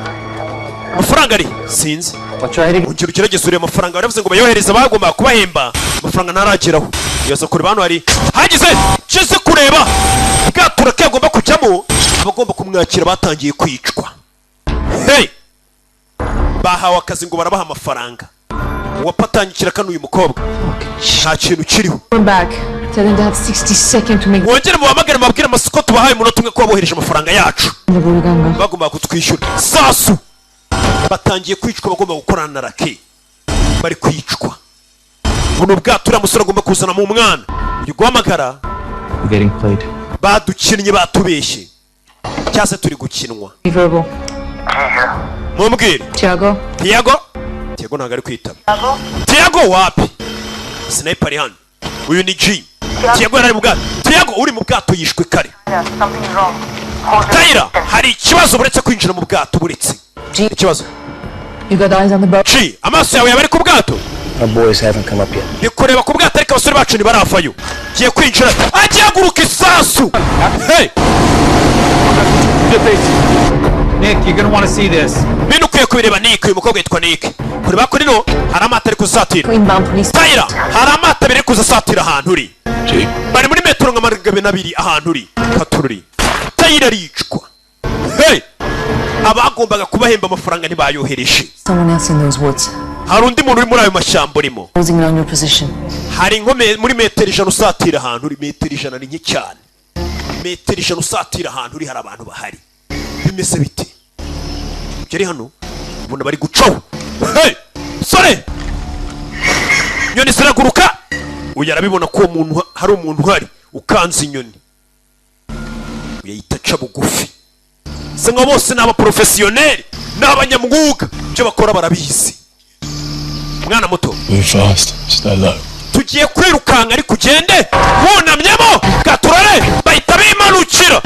Amafaranga ari sinzi. Wacahiri. Ungiro kirageze uri amafaranga baravuze ngo bayohereza bagomba kubahemba. Amafaranga ntarageraho. Yoza kuri bantu ari. Hagize cese kureba. Bwato rakagomba kujyamo abagomba kumwakira batangiye kwicwa. Hey. Bahawe akazi ngo barabaha amafaranga. Wapatangikira kanu uyu mukobwa. Nta kintu kiriho. Back. Tell them to have 60 seconds to make. Wongere mu bamagara mabwira amasoko tubahaye umunota umwe ko babohereje amafaranga yacu. Bagomba kutwishyura. Sasu. Batangiye kwicwa bagomba gukorana na Rake. Bari kwicwa. Buno bwato uramusura agomba kuzana mu mwana. Uri guhamagara. Getting played. Badukinnye batubeshye. Cyase turi gukinwa. Verbal. Mumbwire. Tiago. Tiago ntago ari kwitaba. Tiago wapi? Sniper ari hano. Uyu ni G. Tiago ari mu bwato. Tiago uri mu bwato yishwe kare. Taira hari ikibazo buretse kwinjira mu bwato buretse. Ikibazo. You got eyes on the boat. G amaso yawe yabari ku bwato. Our boys haven't come up yet. Nikureba ku bwato ariko abasore bacu ntibarafayo. Giye kwinjira. Agiye guruka isasu. Hey. Nick, you're gonna want to see this. Bino kwiye kubireba Nick uyu mukobwa yitwa Nick. Kuri bakuri no hari amata ari kuzatira. Inbound police. Taira hari amata biri kuzatira ahantu uri. Bari muri metero nka 200 ahantu uri. Katururi. Taira ricwa. Hey. Abagombaga kubahemba amafaranga ntibayohereje. Someone else in those woods. Hari undi muntu uri muri ayo mashyamba urimo. Closing on your position. Hari nkome muri metero 100 usatira ahantu uri metero 100 ni nke cyane. Metero 100 usatira ahantu uri hari abantu bahari. Bimeze bite? Jeri hano ubona bari gucaho. Hey! Sore! Nyoni ziraguruka. Uyarabibona ko umuntu hari umuntu hari ukanze inyoni. Uyayitaca bugufi. Senga bose n'aba professionnel n'abanyamwuga byo bakora barabizi. Mwana muto. Move fast. Stay low. Tugiye kwirukanga ari kugende wunamyemo Katurare bahita bimanukira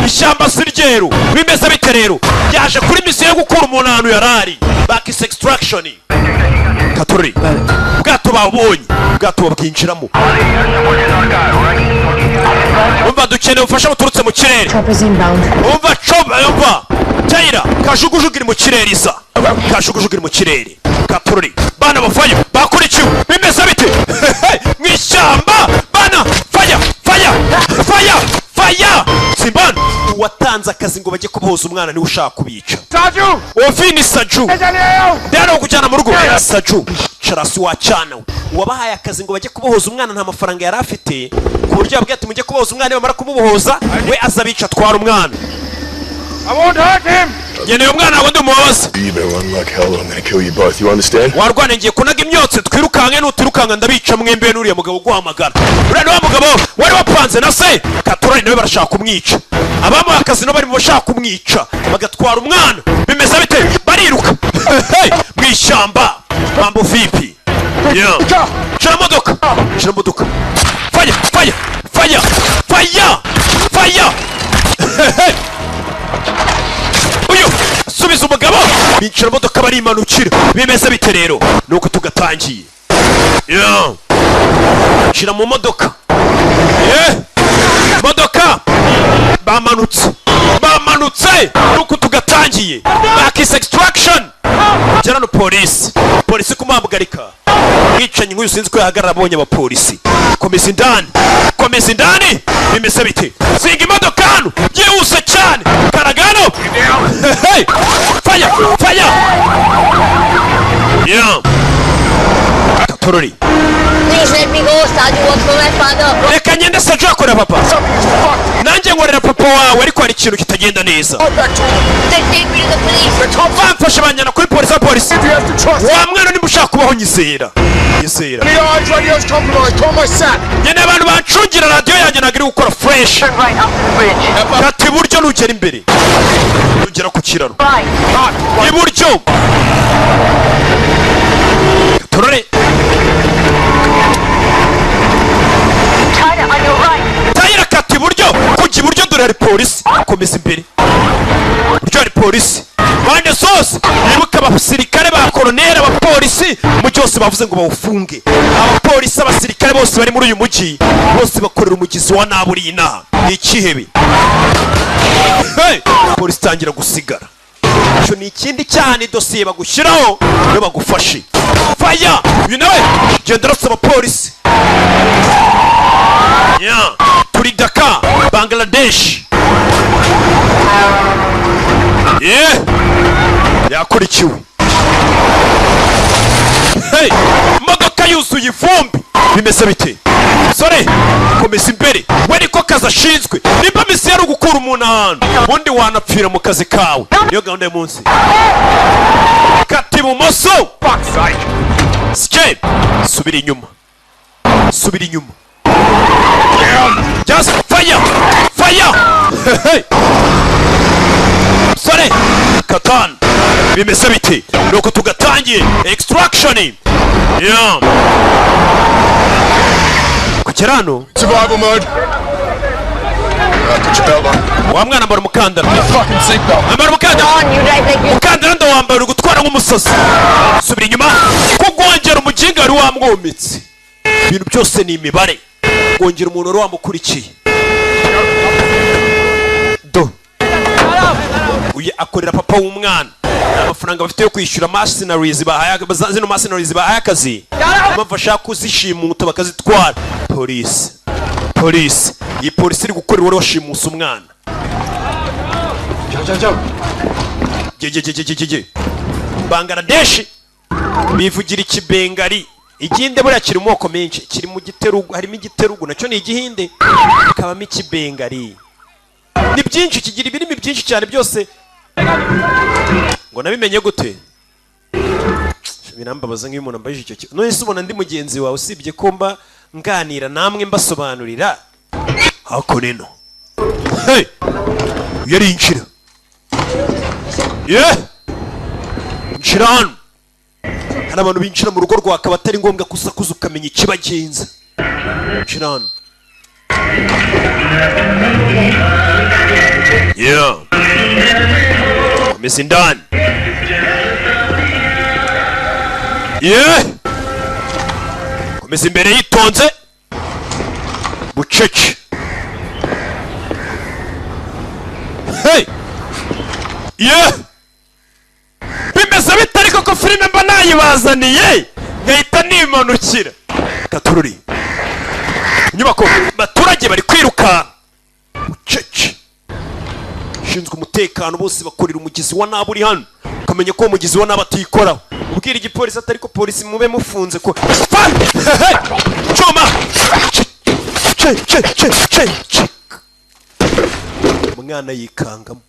ishyamba siryeru bimeze bite rero yaje kuri misiyo yo gukura umuntu ahantu yarari back extraction Katurare bwato babonye bwato babwinjiramo umva dukeneye ufasha buturutse mu kirere umva Taira kajugujugira mu kirere isa kajugujugira mu kirere Katurare bana bafayo bakurikiwe bimeze bite mwishyamba bana fire Simbana watanze akazi ngo bajye kubohoza umwana ni ushaka kubica Saju Ovini Saju Dano kujyana mu rugo Saju Charasi wacana wabahaye akazi ngo bajye kubohoza umwana nta mafaranga yari afite ku buryo yabwiye ati mujye kubohoza umwana bamara kumubohoza we azabica twara umwana I won't hurt him ngeneye umwana wawe ndi umubabaza. You better run like hell or I'm gonna kill you both, you understand? Warwane ngiye kunaga imyotse twirukanke n'utirukanka ndabica mwembe n'uriya mugabo guhamagara. Uriya ni wa mugabo wari wapanze na se Katurori nawe barashaka kumwica. Abamuha akazi no bari mu bashaka kumwica bagatwara umwana. Bimeze bite? Bariruka mwishyamba. Mambo vipi? Yeah. Shira modoka. Fire. Uyu subiza umugabo. Bicara modoka bari imanukira. Bimeze bite rero? Nuko tugatangiye. Yeah. Shira mu modoka. Modoka bamanutse nuko tugatangiye. Back is extraction. Jana no polisi kumuhagarika. Mwicanyi nk'uyu sinzi ko yahagarara abonye abapolisi. Komeza indani. Bimeze bite? Singa imodoka hano byihuse cyane. Karagano. Fire. Yeah. Katurori. Please let me go, Sir. You work for my father. Reka ngende Sajo akora papa. Nanjye nkorera papa wawe ariko hari ikintu kitagenda neza. Then take me to the police. Bamfashe banjyana kuri polisi. Wa mwana niba ushaka kubaho nyizera. Nyene abantu bancungira radiyo yanjye ntabwo iri gukora fresh. Kati iburyo nugera imbere. Nugera ku kiraro. Iburyo. Torore. Tayira kati iburyo. Kujya iburyo dore hari polisi. Komeza imbere. Buryo hari polisi. Bande sose nibuka abasirikare ba koloneli abapolisi mu cyose bavuze ngo bawufunge. Abapolisi abasirikare bose bari muri uyu mujyi bose bakorera umugizi wa naburi inaha. Ni ikihebe. Polisi tangira gusigara. Cyo ni ikindi cyane dosiye bagushyiraho no bagufashe. Fire! You know it. Genda rasaba polisi. Yeah. Turi Dhaka, Bangladesh. Yeah. Yakurikiwe. Modoka yuzuye ivumbi. Bimeze bite? Sore, komeza imbere. We niko kazi ashinzwe. Nimba misi yari gukura umuntu ahantu ubundi wanapfira mu kazi kawe. Niyo gahunda y'umunsi. Kati ibumoso. Skip. Subira inyuma. Just fire. Sore, Katan. Bimeze bite? Nuko tugatangiye extraction. Yeah. Kucherano. Survival mode. Put your belt on. Wa mwana ambara umukandara. Fucking seatbelt. Ambara umukandara. Umukandara ndo wambara ugutwara nk'umusazi. Subira inyuma. Kugongera umujinga wari wamwomitse. Ibintu byose ni imibare. Kugongera umuntu wari wamukurikiye. Uye akorera papa w'umwana. Amafaranga bafite yo kwishyura mercenaries bahaye zino mercenaries bahaye akazi. Bafasha kuzishimuta bakazitwara. Police. Iyi polisi iri gukorera wari washimusa umwana. Bangladesh bivugira ikibengari. Igihinde buriya kiri mu moko menshi. Kiri mu giterugu, harimo igiterugu nacyo ni igihinde. Kabamo ikibengari. Ni byinshi kigira ibirimi byinshi cyane byose. Ngo nabimenye gute? Birambabaza nk'iyo umuntu ambaje icyo kintu. None se ubona ndi mugenzi wawe usibye ko mba nganira namwe mbasobanurira. Hako neno. Yari inshira. Nshirano. Hari abantu binjira mu rugo rwaka batari ngombwa kusakuza ukamenya ikibagenza. Nshirano. Yeah. Komeza indani. Yeah. Komeza imbere yitonze. Bucece. Yeah. Bimeze bitari koko filime mba nayibazaniye. Ngahita nimanukira. Katururi. Nyubako baturage bari kwiruka. Bucece. Shinzwe umutekano bose bakorera umugizi wa naburi hano. Kamenya ko umugizi wa nabatikoraho. Ubwira igipolisi atari ko polisi mube mufunze ko. Choma. Che. Mwana yikangamo.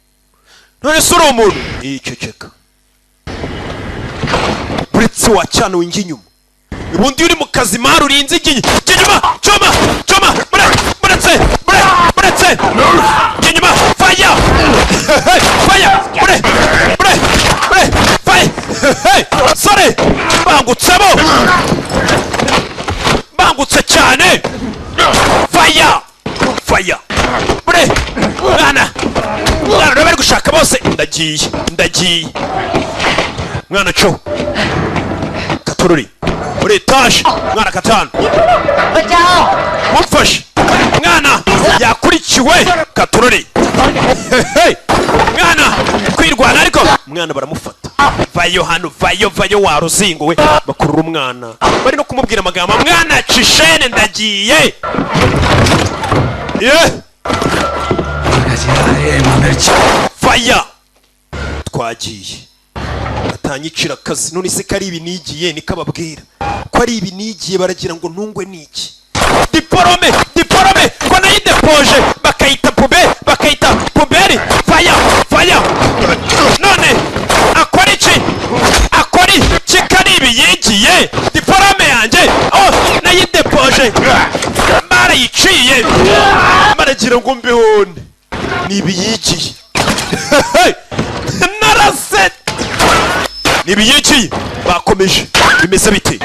none se uri umuntu iceceka uretse wacana winjye inyuma ubundi uri mu kazi mari urinze igihe inyuma coma muretse inyuma fire sorry bangutse cyane fire mwana bari gushaka bose ndagiye mwana cyo katururi muri etaje mwana katanu mufashe mwana yakurikiwe katururi mwana kwirwana ariko mwana baramufata vayo hano vayo waruzinguwe bakurura umwana bari no kumubwira amagambo mwana cishene ndagiye faya twagiye atanyicira akazi none se kari ibi nigiye nikababwira ko ari ibi nigiye baragira ngo ntungwe niki diporome ko nayidepoje bakayita puberi faya none akora iki kari ibi yigiye diporome yanjye nayidepoje barayiciye baragira ngo mbihonde nibi yigiye narase nibi yigiye bakomeje bimeze bite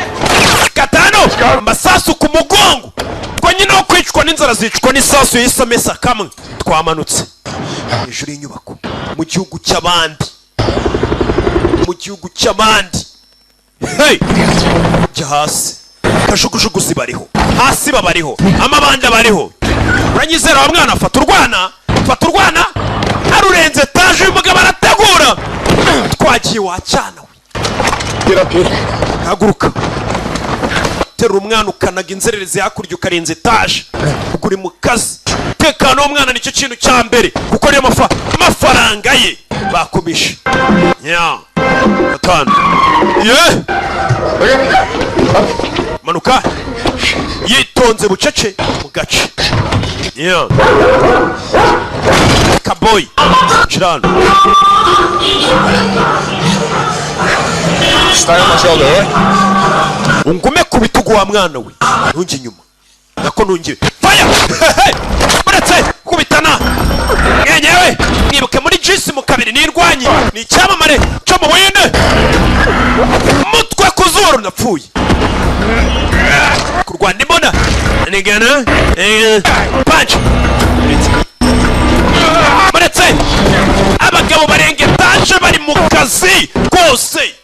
gatano amasasu ku mugongo twa nyine wo kwicwa n'inzara zicwa n'isasu y'isamesa kamwe twamanutse hejuru y'inyubako mu gihugu cy'abandi jya hasi kajugujugu zibariho hasi babariho amabanda bariho uranyizera wa mwana fata urwana arurenze etaje uyu mugabo arategura twagiye wacana we haguruka terura umwana ukanaga inzererezi hakurya ukarenza etaje kuko uri mu kazi tekano w'umwana nicyo kintu cya mbere kuko ariyo amafaranga ye bakomeje gatanu manuka yitonze bucece mu gace kaboyi shirano ungume ku bitugu wa mwana we ntunge inyuma nako ntungire faya muretse kubitana mwenyewe mwibuke muri jisi mu kabiri nirwanyi ni icyamamare cyo mu winde mutwe ku zuru napfuye kurwana imbona nigana punch muretse abagabo barenga etaje bari mu kazi kose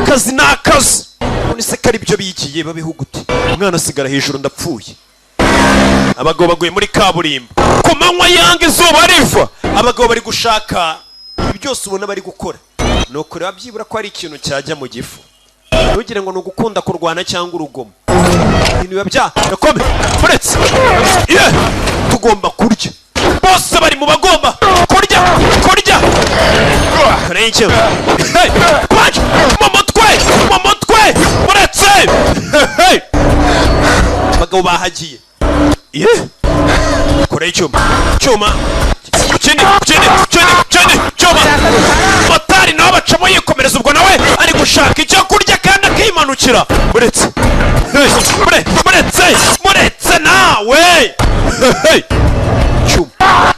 kazi ni akazi none se kari ibyo bigiye babeho gute umwana asigara hejuru ndapfuye abagabo baguye muri kaburimbo ku manywa yanga izuba riva abagabo bari gushaka ibi byose ubona bari gukora ni ukureba byibura ko hari ikintu cyajya mu gifu ntugire ngo ni ugukunda kurwana cyangwa urugomo ibintu biba byakomeye uretse tugomba kurya bose bari mu bagomba kurya karenge mu mutwe uretse abagabo bahagiye kora icyuma cyuma motari nawe bacamo yikomereza ubwo nawe ari gushaka icyo kurya kandi akimanukira muretse nawe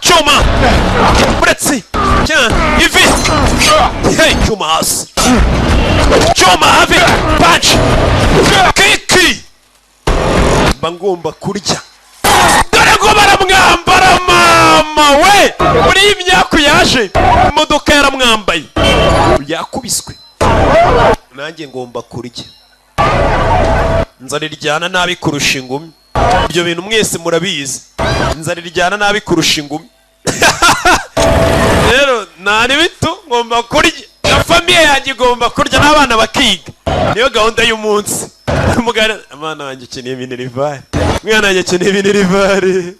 cyuma muretse ivi cyuma hasi cyuma hafi punch kiki mba ngomba kurya dore ngo baramwambara mama we muri iyi myaka yaje imodoka yaramwambaye yakubiswe nanjye ngomba kurya inzara iryana nabi kurusha ingumi ibyo bintu mwese murabizi inzara iryana nabi kurusha ingumi rero nari bito ngomba kurya na famiye yanjye igomba kurya n'abana bakiga niyo gahunda y'umunsi umugana abana banjye ukeneye minerivare umwana wanjye akeneye minerivare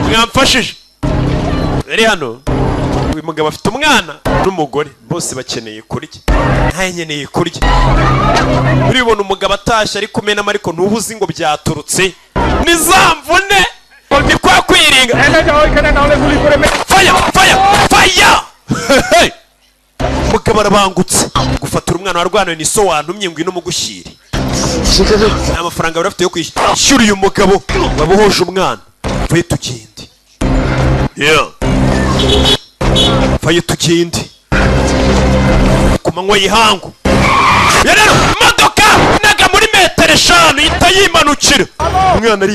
mwamfashije rero hano uyu mugabo afite umwana n'umugore bose bakeneye kurya ntaye nkeneye kurya uribona umugabo atashye ari kumenamo ariko ntubuzi ngo byaturutse ni za mvune ni kwa kwiringa faya barabangutse gufatira umwana warwanawe ni so wantumye ngwino mugushyire nta mafaranga bari bafite yo kwishyura uyu mugabo wabohoje umwana vaye tugende vaye tugende ku manywa y'ihangu rero imodoka naga muri metero 5 ihita yimanukira umwana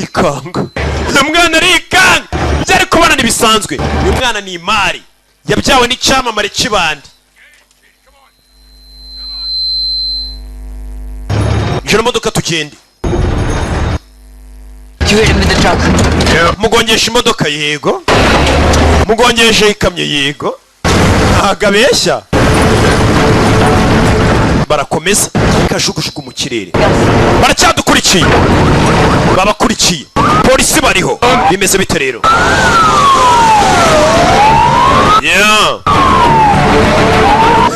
arikanga byari kubona ntibisanzwe uyu mwana ni imari yabyawe n'icyamamare cy'ibandi jero modoka tugende mugongesha imodoka yego mugongesha ikamyo yego agabeshya barakomeza kajugujugu mu kirere baracyadukurikiye babakurikiye polisi bariho bimeze bite rero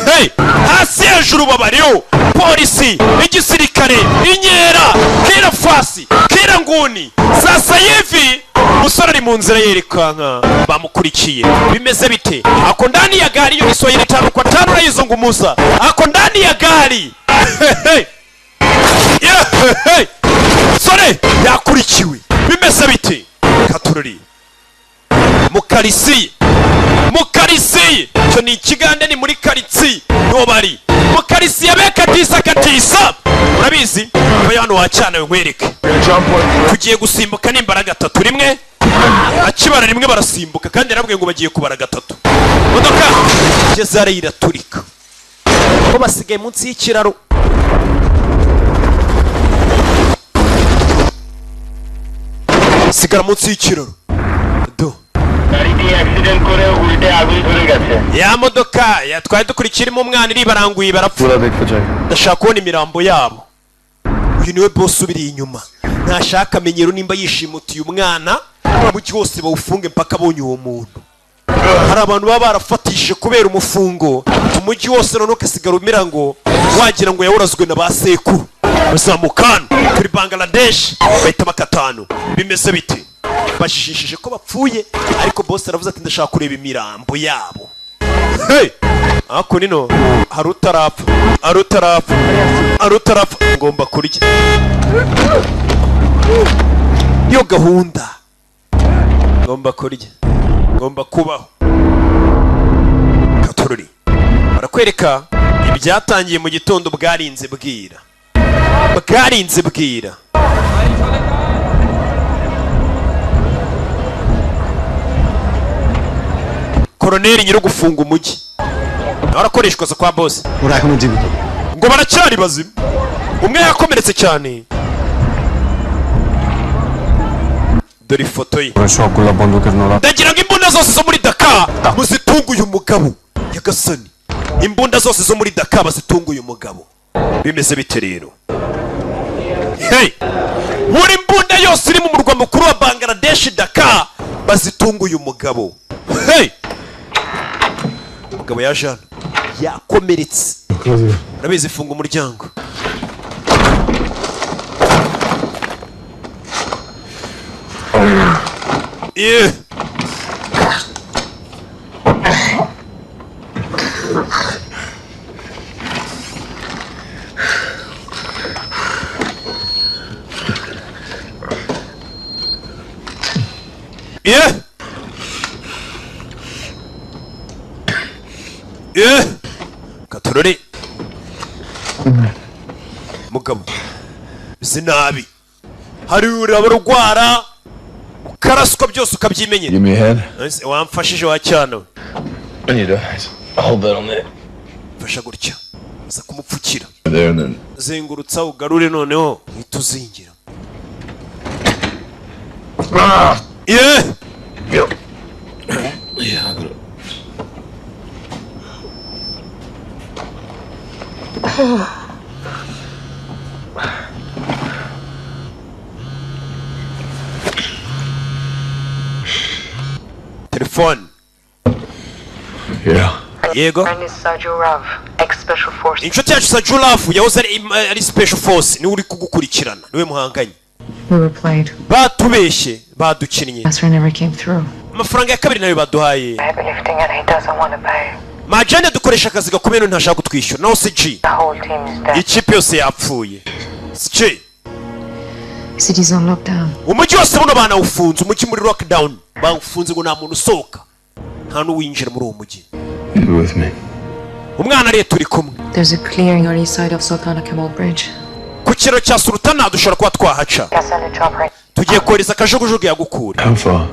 hey hasi hejuru babariho polisi igisirikare inkera kira fasi kira nguni sasa hivi musore ari mu nzira yerekanka bamukurikiye bimeze bite ako ndani ya gari yo Kiswahili 5 kwa 5 urayizungumuza ako ndani ya gari sore yakurikiwe bimeze bite katururi mukarisi cyo ni ikigande ni muri karitsi niho bari mukarisi yabeka katisa urabizi aba hano wacana nkwereke tugiye gusimbuka n'imbaraga 3 rimwe akibara rimwe barasimbuka kandi yarabwiye ngo bagiye kubara 3 modoka gezare iraturika ko basigaye munsi y'ikiraro sigara munsi y'ikiraro ya modoka yatwaye dukurikirimo umwana iri baranguye barapfura ndashaka kubona imirambo yabo uyu niwe boss ubiri inyuma ntashaka amenyero nimba yishimutiye umwana mu cyose bawufunge mpaka abonye uwo muntu hari abantu baba barafatishije kubera umufungo umujyi wose none ukasigara umira ngo wagira ngo yawurazwe na basekuru bazamukana turi Bangladesh bahita makatano bimeze bite bashishishije ko bapfuye ariko boss aravuze ati ndashaka kureba imirambo yabo hey ako nino arutarapfa ngomba kurya yo gahunda ngomba kurya ngomba kubaho katururi barakwereka ibyatangiye mu gitondo bwarinze bwira koroneri nyiri gufunga umujyi barakoreshwa kwa boss ngo baracyari bazima umwe yakomeretse cyane dore ifoto ye ndagira ngo imbunda zose zo muri Dakar muzitunguye umugabo yagasani imbunda zose zo muri Dakar bazitunguye umugabo bimeze bite rero hey buri mbunda yose iri mu murwa mukuru wa Bangladesh Dakar bazitunguye umugabo hey umugabo yajana yakomeretse urabizi funga umuryango katurore mugabo sinabi hari urabarwara ukaraswa byose ukabyimenyera Give me a hand. wamfashije wacyano I need to hold that on there. fasha gutya za kumupfukira There and then. zengurutsa ugarure noneho ituzingira Yeah. telefone Yeah. yego My name is Sajurav, ex-special forces. inshuti yacu Sajurav yahoze ari special force niwe uri kugukurikirana niwe muhanganye We were played. batubeshye badukinnye Answer never came through. amafaranga ya kabiri nayo baduhaye Heavy lifting and he doesn't want to pay. Majane dukoresha akazi gakomeye ntashaka kutwishyura. No CG. The whole team is dead. Ikipe yose yapfuye. CG. City's on lockdown. Umujyi wose buno bana ufunze, umujyi muri lockdown. Bawufunze ngo nta muntu usohoka. Nta n'uwinjira muri uwo mujyi. You with me? Umwana ari turi kumwe. There's a clearing on east side of Sultana Kemal Bridge. Ku kiraro cya Sultana dushobora kuba twahaca. Tugiye kohereza akajugujugu yagukura. How far?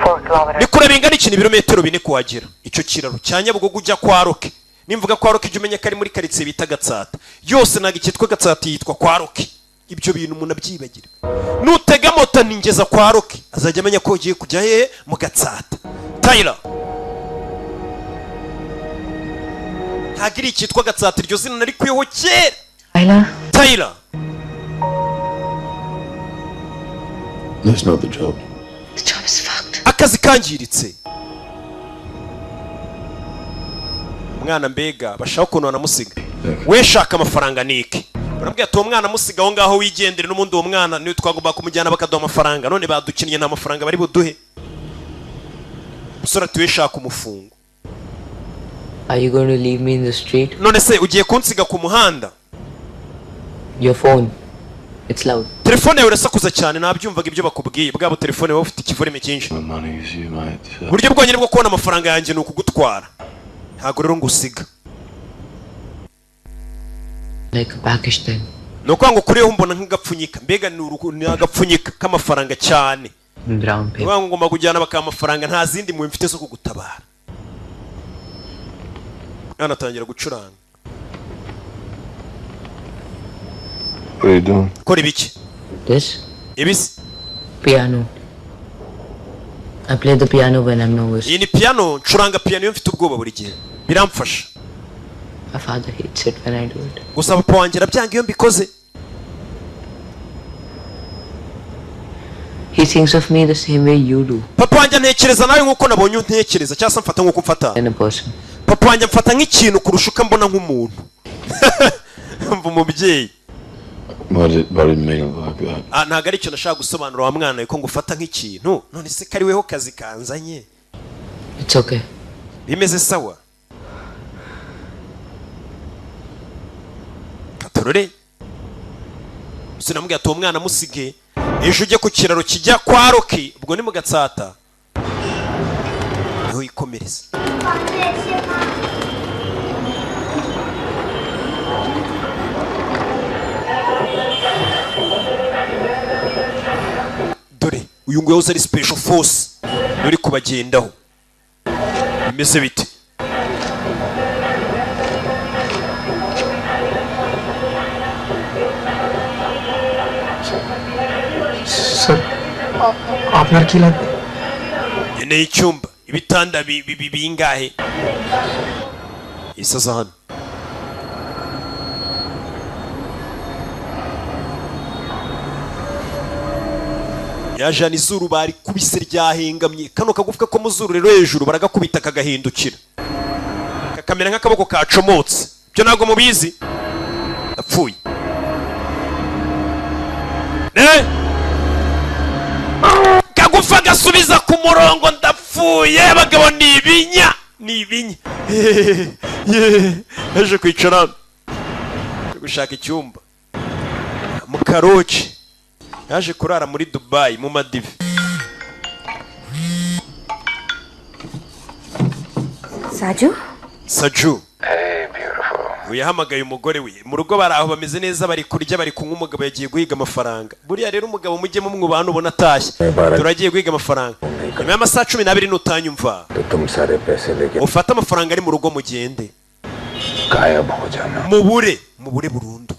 4 kilometers. Ni kure bingana iki ibirometero 4 kuhagera. Icyo kiraro cya Nyabugogo ujya kwa Roke. Nimvuga kwa Roke ujye umenya ko ari muri quartier bita Gatsata. Yose naga ikitwa Gatsata yitwa kwa Roke. Ibyo bintu umuntu abyibagira. Nutega moto ningeza kwa Roke azajya amenya ko ugiye kujya he mu Gatsata. Tyler. Hagiri ikitwa Gatsata iryo zina nari kwiho kera. Tyler. That's not the job. The job is fucked. Akazi kangiritse. Umwana mbega bashaka ukuntu banamusiga. We shaka amafaranga niki. Barabwiye ati uwo mwana musiga aho ngaho wigendere n'umundi uwo mwana niyo twagomba kumujyana bakaduha amafaranga. None badukinnye nta mafaranga bari buduhe. Musore ati we shaka umufungo. Are you going to leave me in the street? None se ugiye kunsiga ku muhanda? Your phone. It's loud. Telefone yawe irasakuza cyane nabyumvaga ibyo bakubwiye. Bwabo telefone wawe ufite ikivorime cyinshi. Buryo bwonyine bwo kubona amafaranga yanjye nuko gutwara. Ntago rero ngusiga. Like a package then. Nuko ngo kuriho mbona nk'agapfunyika. Mbega ni agapfunyika k'amafaranga cyane. Brown paper. Ngo ngomba kujyana bakamafaranga nta zindi mu mfite zo kugutabara. Anatangira gucuranga. What are you doing? Kora ibiki? This? Ibisi? Piano. I play the piano when I'm nervous. Iyi ni piano, ncuranga piano iyo mfite ubwoba buri gihe. Biramfasha. My father hates it when I do it. Gusa papa wanjye arabyanga iyo mbikoze. He thinks of me the same way you do. Papa wanjye ntekereza nawe nkuko nabonye untekereza cyangwa se mfata nkuko mfata. And a person. Papa wanjye mfata nk'ikintu kurusha uko mbona nk'umuntu. Mva umubyeyi. What did it make it like that? Ntago ari icyo nashaka gusobanura wa mwana ko ngufata nk'ikintu. None se kari weho kazi kanzanye. It's okay. Bimeze sawa. Katorore. Sinamubwiye ati uwo mwana musige. Ejo ujye ku kiraro kijya kwa Roki. Ubwo ni mu Gatsata. Niho ikomereza. Dore uyu nguyu ari special force uri kubagendaho. Bimeze bite? Sir, আপনার কি লাগবে? Ene icyumba ibitanda bingahe? Isaza hano. Yajana izuru bari kubise ryahengamye. Kano kagufwa ko muzuru rero hejuru baragakubita kagahindukira. Kakamera nk'akaboko kacomotse. Byo nago mubizi. Apfuye. Kagufa gasubiza ku murongo ndapfuye bagabo nibinya. Eje kwicara. Gushaka icyumba. Mu Karochi. Yaje kurara muri Dubai mu Madive. Saju. Hey, beautiful. Uyahamagaye umugore we. Mu rugo baraho bameze neza bari kurya bari kunywa umugabo yagiye guhiga amafaranga. Buriya rero umugabo mujye mu mwubano ubona atashye. Turagiye guhiga amafaranga. Nyuma y'amasaha 12 nutanyumva. Ufata amafaranga ari mu rugo mugende. Mubure burundu.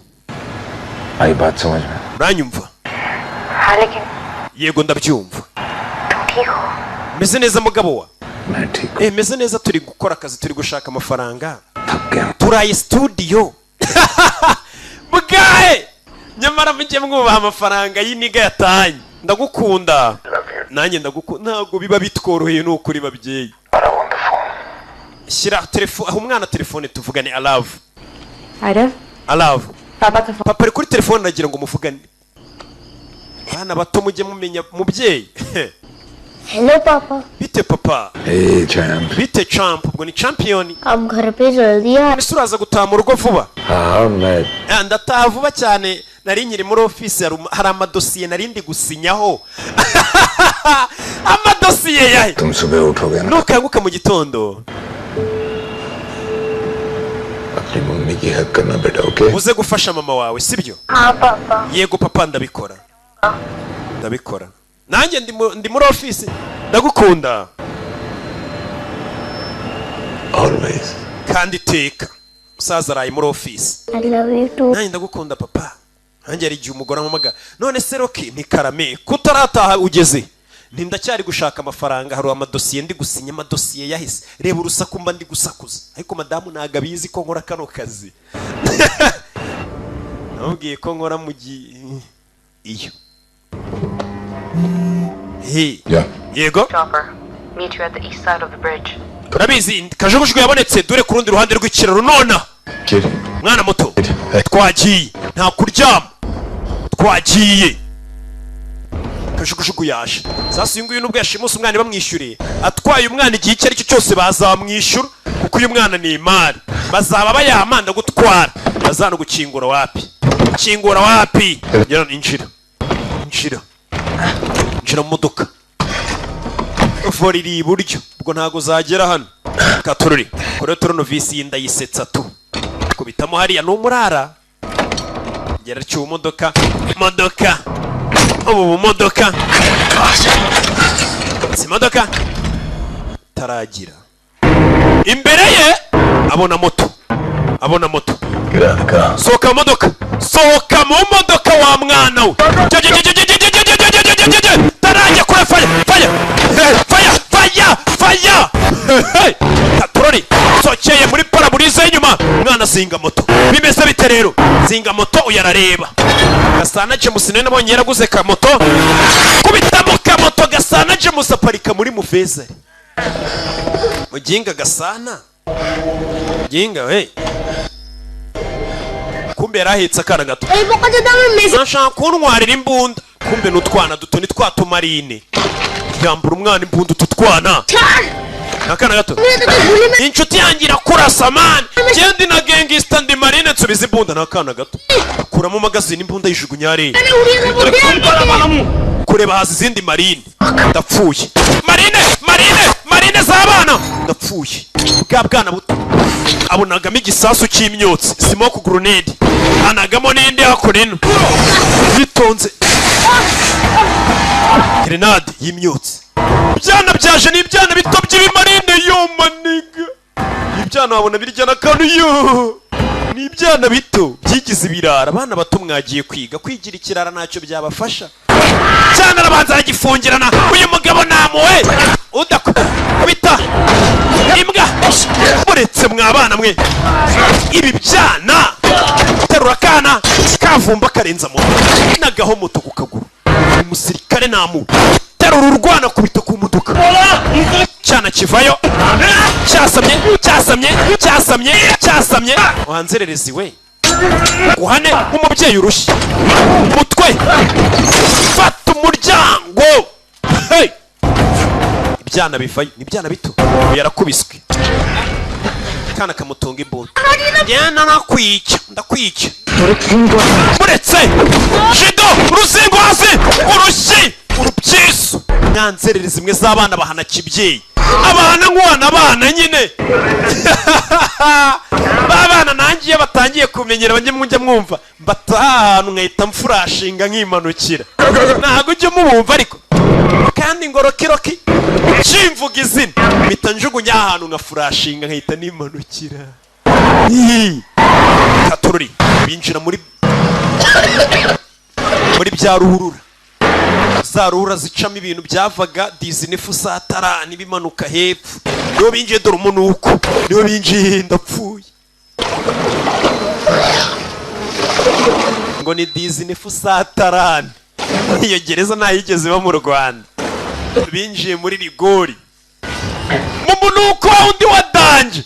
आई बात समझ में uranyumva लेकिन yego ndabyumva तुम ठीक हो meze neza mugabo wa मैं ठीक हूं meze neza turi gukora akazi turi gushaka amafaranga थक गया turaye studio bugaye nyamara mujye mwubaha amafaranga y'iniga yatanye ndagukunda nanjye ndagukunda ntago biba bitworoheye n'ukuri babyeyi shyira telefone aho umwana telefone tuvugane alave papa ari kuri telefone nagira ngo muvugane bana bato mujye mumenya mubyeyi hello पापा। bite papa? Hey, champ. Bite champ? Ubwo ni champion. आप घर पे जल्दी आ। Ese uraza gutaha mu rugo vuba? मैं Ndataha vuba cyane. Nari nkiri muri office hari amadosiye nari ndi gusinyaho. Amadosiye yahe. तुम सुबह उठोगे ना Nukanguka mu gitondo. अपनी मम्मी की हेल्प करना बेटा okay Uze gufasha mama wawe sibyo? हाँ पापा। Yego papa ndabikora. Ndabikora. Nanjye ndi muri office. Ndagukunda. always Kandi teka. Musaza araye muri office. I love you too. Nanjye ndagukunda papa. Nanjye ari igihe umugore amumaga. None se Roki ni karame kutarataha ugeze. Ndacyari gushaka amafaranga hari amadosiye ndi gusinya amadosiye yahise. Reba urusaku mba ndi gusakuza. Ariko madamu ntago abizi ko nkora kano kazi. Nabwiye ko nkora mu iyo. Hey. Yeah. Yego. Chopper, meet you at the east side of the bridge. Turabizi kajugujugu yabonetse dure ku rundi ruhande rw'ikiraro nona. kid Mwana muto. Twagiye. Nta kuryama. Twagiye. Kajugujugu yaje. Sasa uyu nguyu nubwo yashimusa umwana bamwishyuriye. Atwaye umwana igihe icyo ari cyo cyose bazamwishyura kuko uyu mwana ni imari. Bazaba bayamanda gutwara. Bazana gukingura wapi? Kingura wapi? Ngira ninjira. Njira mu modoka. Voriri iburyo. Ubwo ntago zagera hano. Katururi. Kore turuno visi yinda yisetsa tu. Kubitamo hariya n'umurara. Ngera cyo modoka. Ubu modoka. Si modoka. Taragira. Imbere ye abona moto. get out of the car Sohoka mu modoka wa mwana we. Tarajya kure fire. Katurori sokeye muri paraburize y'inyuma mwana singa moto. Bimeze bite rero? Singa moto uyarareba. Gasana James nene nabonye yaraguze ka moto. Kubitamo ka moto Gasana James aparika muri Muveza. Muginga Gasana. Muginga we. Kumbe yarahetse akana gato. Nashaka kuntwarira imbunda. Kumbe n'utwana duto ni twatumarine. Yambura umwana imbunda tutwana. Akana gato. Inshuti yangira kurasa man. Gendi na gangster ndi marine nsubiza imbunda n'akana gato. Kuramo magazine imbunda yijugunya ari. Kureba hasi izindi marine. Ndapfuye. Marine z'abana. Ndapfuye. Bwa bwana buto. Abonagamo igisasu cy'imyotsi. Smoke grenade. Anagamo n'indi hakurino. Bitonze. Grenade y'imyotsi. Byana byaje ni ibyana bito by'ibimarine yo maniga. Ibyana wabona birya na kanu yo. Ni ibyana bito byigize ibirara. Abana bato mwagiye kwigira ikirara ntacyo byabafasha. Cyana arabanza agifungirana. Uyu mugabo namuwe. Udakubita. Imbwa. Muretse mwabana mwe. Ibi byana. Terura kana. Kavumba karenza mu. Nagaho moto ku kaguru. Umusirikare namu. Terura urwana kubita ku modoka. Cyana kivayo. Cyasamye. Wanzererezi we. Guhane umubyeyi urushye. Mutwe. Fata umuryango. Hey. Ibyana bivayo. Ni ibyana bito. Yarakubiswe. Kana kamutunga imbunda. Njyana ndakwica. Muretse. Jido uruzingo hasi. Urushyi. Urubyisu. Nyanzererezi mwe z'abana bahana kibyeyi. Abana nk'wana abana nyine. Babana nangiye batangiye kumenyera banje mwujya mwumva. Batahanu nkahita mfurashinga nk'imanukira. Ntago ujye mubumva ariko. Kandi ngorokiroki. Chimvuga izina. Mpita njugunya ahantu nkafurashinga nkahita nimanukira. Katururi binjira muri bya ruhurura. Za ruhurura zicamo ibintu byavaga Disney Fusatara nibimanuka hepfo. Niho binjiye dore umunuko. Niho binjiye ndapfuye. Ngo ni Disney Fusatara. Iyo gereza ntayigeze ba mu Rwanda. Binjiye muri rigori. Mu munuko undi wadanje.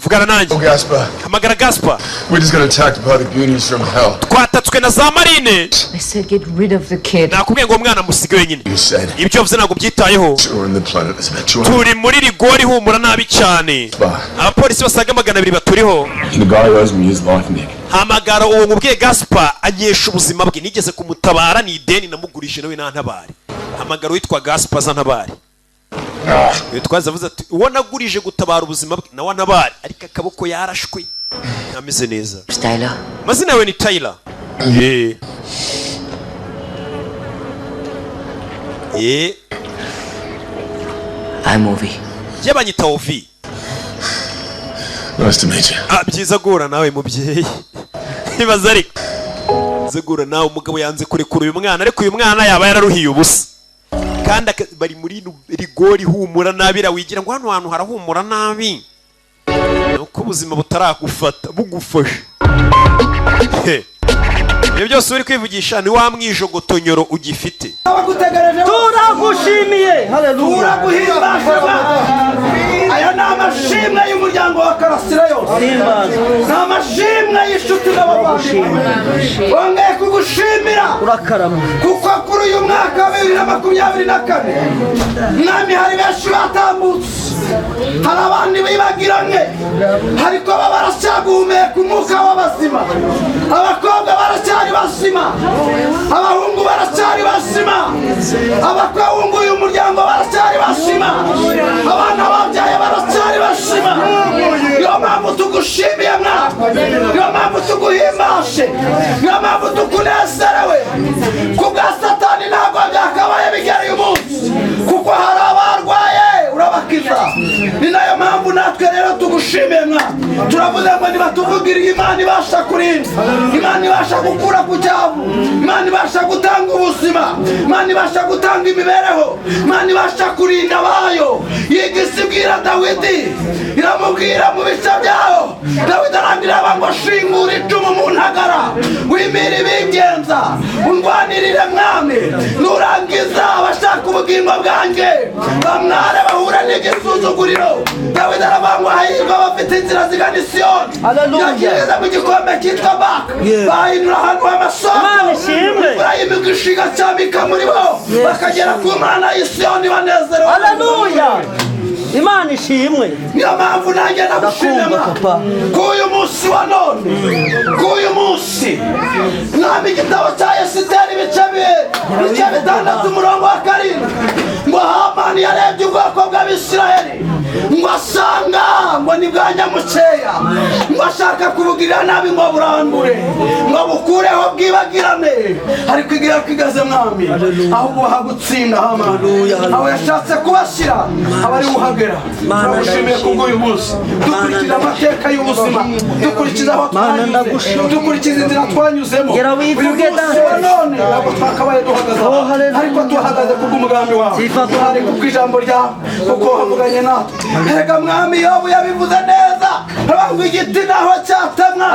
vugana nanjye. Oh, Gaspar. Hamagara Gaspar. We just got attacked by the goonies from hell. Twatatswe na za marine. I said get rid of the kid. Nakubwiye ngo umwana musige wenyine. You said. Ibyo mvuze ntabwo byitayeho. We're in the planet Elizabeth. Turi muri rigori humura nabi cyane. Abapolisi basaga 200 baturiho. The guy owes me his life, Nick. Hamagara uwo mubwiye Gaspar anyesha ubuzima bwe, nigeze kumutabara ni ideni namugurije nawe nantabari. Hamagara witwa Gaspar zantabari. Twaza avuze ati uwo nagurije gutabara ubuzima bwe nawe ntabari, ariko akaboko yarashwe ameze neza. Tyler. Mazina yawe ni Tyler. I'm Ovi. Yabanyita Ovi. Nice to meet you. Byiza gura nawe mubyeyi. Ibaza ariko zagura nawe umugabo yanze kurekura uyu mwana, ariko uyu mwana yaba yararuhiye ubusa. Kandi bari muri rigori humura nabi, rawigira ngo hano hantu harahumura nabi. Nuko ubuzima butaragufata bugufashe. Ibyo byose uri kwivugisha ni wa mwijogotonyoro ugifite. Turagushimiye. Haleluya. Turaguhimbaza. Aya ni amashimwe y'umuryango wa Karasira yose. Ni amashimwe y'ishuti n'abavandimwe. Wongeye kugushimira. Urakarama. Kuko kuri uyu mwaka wa 2024 mwami hari benshi batambutse. Hari abandi bibagiranye. Ariko baba baracyaguhumeka umwuka w'abazima. Abakobwa baracyari basima. Abahungu baracyari basima. Abakahungu uyu muryango baracyari basima. Abana babyaye baracyari basima. Niyo mpamvu tugushimiye mwana. Niyo mpamvu tuguhimbashe. Niyo mpamvu tukunezerewe. Kubwa Satani ntabwo byakabaye bigereye umunsi. Kuko hari abarwaye urabakiza. Ni nayo mpamvu natwe rero tugushimiye mwana. Turavuze ngo nibatuvugiriye Imana ibasha kurinda. Imana ibasha gukura ku cyavu. Imana ibasha gutanga ubuzima. Imana ibasha gutanga imibereho. Imana ibasha kurinda abayo. Yigisi bwira Dawidi iramubwira mu bice byaho. Dawidi arabwira ngo shingura icumu mu ntagara, wimira ibigenza, undwanirire mwami. Nurangiza abashaka ubugingo bwanjye bamware bahura n'igisuzuguriro. Dawidi aravuga hahirwa abafite inzira zigana i Siyoni. Yageze mu gikombe cyitwa Baka, bahindura ahantu h'amasoko, urayimika ishiga cyamika muri bo bakagera ku Mana y'i Siyoni banezerewe. Haleluya. Imana ishimwe. Niyo mpamvu nanjye nagushimira k'uyu munsi wa none, k'uyu munsi mwami igitabo cya Esiteri ibice 6 umurongo wa 7 ngo Hamani yarebye ubwoko bw'Abisirayeli ngo asanga ngo ni bwa nyamukeya, ngo ashaka kubugirira nabi ngo burambure ngo bukureho bwibagirane, ariko igihe kigeze mwami ahubwo hagutsinda Hamani. Aho yashatse kubashyira abari buhagera. Turagushimiye kubw'uyu munsi. Dukurikije amateka y'ubuzima, dukurikiza aho twanyuze, dukurikiza inzira twanyuzemo. Uyu munsi wa none ntabwo twakabaye duhagaze aho, ariko tuhagaze kubw'umugambi wawe, duhari kubw'ijambo ryawe, kuko wavuganye natwe. Erega mwami Yobu yabivuze neza, aravuga igiti naho cyatemwa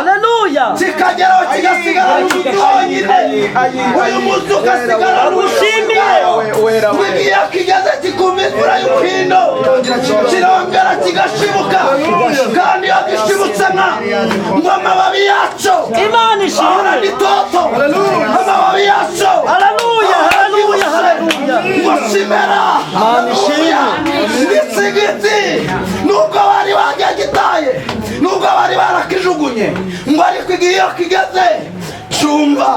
kikageraho kigasigara n'umuti wonyine, uyu munsi ugasigara n'umushimiye. Igihe kigeze kikumva imvura y'umuhindo kirongera kigashibuka, kandi iyo gishibutse ngo amababi yaco Imana ishimwe n'itoto, amababi yaco haleluya haleluya haleluya ngo kimera haleluya. Ndetse igiti nubwo bari bagitaye, nubwo bari barakijugunye, ngo ariko igihe iyo kigeze cyumva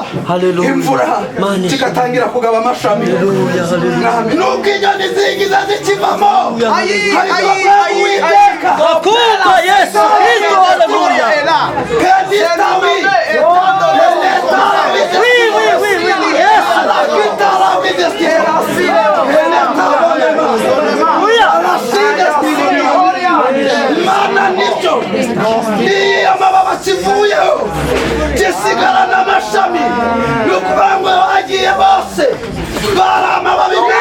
imvura kigatangira kugaba amashami. Nubwo inyoni zigize zikivamo, ariko Uwiteka akuka Yesu Kristo haleluya. Kandi tawi Imana nibyo niyo amababa kivuyeho gisigara n'amashami, ni ukuvuga ngo bagiye bose bari amababi ngo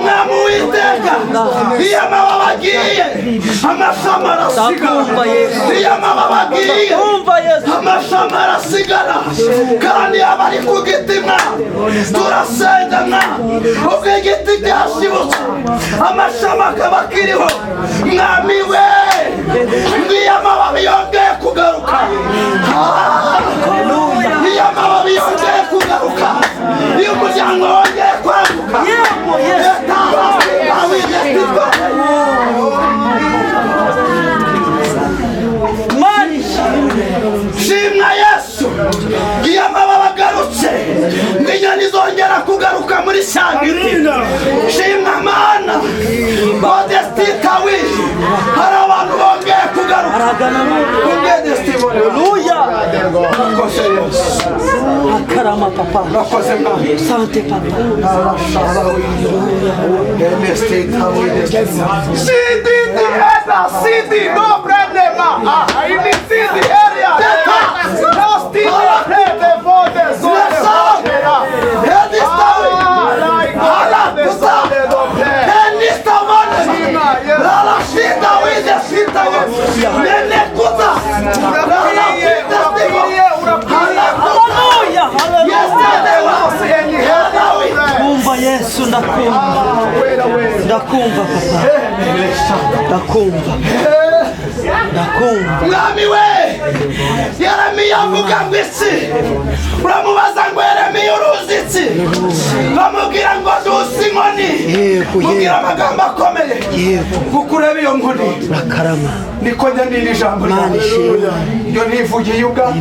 mwami Uwiteka iyo amababa agiye amashami arasigara iyo amababa agiye amashami arasigara kandi abari ku giti turasenga ubwo igiti cyashibutse amashami akaba akiriho mwami we ngiyo amababi yongeye kugaruka iyo amababi yongeye kugaruka iyo umuryango wongeye kwaguka shimwa Yesu iyo amababa agarutse n'inyoni zongera kugaruka muri sangiti shimwa Mana Modestika wishi hari abantu bongeye kugaruka Modestika haleluya akarama papa rakoze mwana sante papa Modestika wishi sidi sidi no problema ini sidi area no sidi area for the zone kumva Yesu ndakumva papa ndakumva mwami we Yeremiya avuga ngo isi uramubaza ngo Yeremiya uruzitsi bamubwira ngo dusi inkoni mubwira amagambo akomeye kuko ureba iyo nkoni urakarama niko njya nini ijambo ryo nivugiye ubwa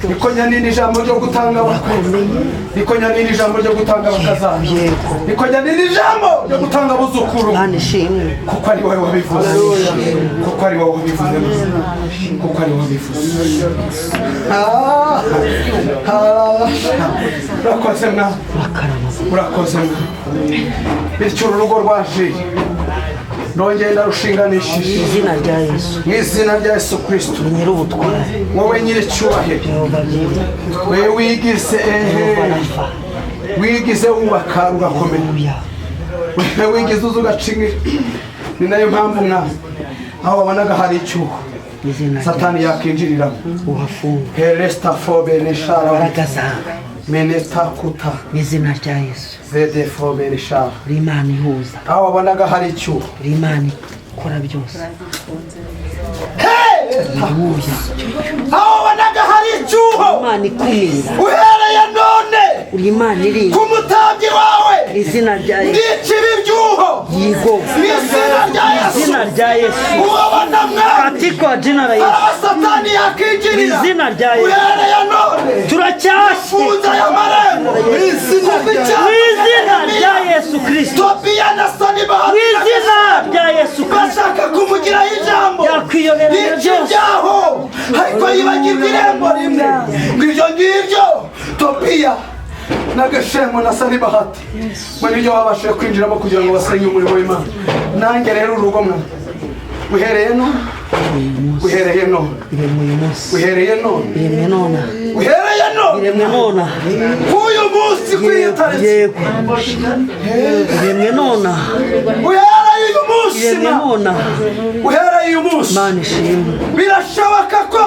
niko njya nini ijambo ryo gutanga abakomeye niko njya nini ijambo ryo gutanga abakazana niko njya nini ijambo ryo gutanga abuzukuru kuko ari wowe wabivuze kuko ari wowe wabivuze kuko ari wowe wabivuze urakoze mwana urakoze mwana bityo urugo rwaje nongeye narushinganishije izina rya Yesu mu izina rya Yesu Kristo nyir'ubutware wowe nyir'icyubahiro wewe wigize wubaka ugakomera wewe wigize uzugacingira ni nayo mpamvu mwana aho wabonaga hari icyuho Satani yakinjirira uhafunga Helesta fobe neshara baragaza meneta kuta izina rya Yesu zede fobe neshara rimani ihuza aho wabonaga hari icyuho rimani kora byose aho wabonaga hari icyuho rimani kumira uhereye none rimani iri ku mutabyi wawe izina rya Yesu ndikibi byuho yigo izina rya Yesu ubona mwana katika jina la Yesu Satani yakinjirira izina rya Yesu uhereye none turacyashinga ya marembo izina rya Yesu Kristo topia na sani bahati izina rya Yesu bashaka kumugira ijambo yakwiyobera byaho ariko yibagirwa irembo rimwe ngibyo topia nagashemo na sani bahati muri byo babashije kwinjiramo kugira ngo basenye umurimo w'Imana nange rero urugo mwana uhereye none uyu munsi kwitaretse iremwe nona uhereye uyu munsi Mana ishimwe birashoboka ko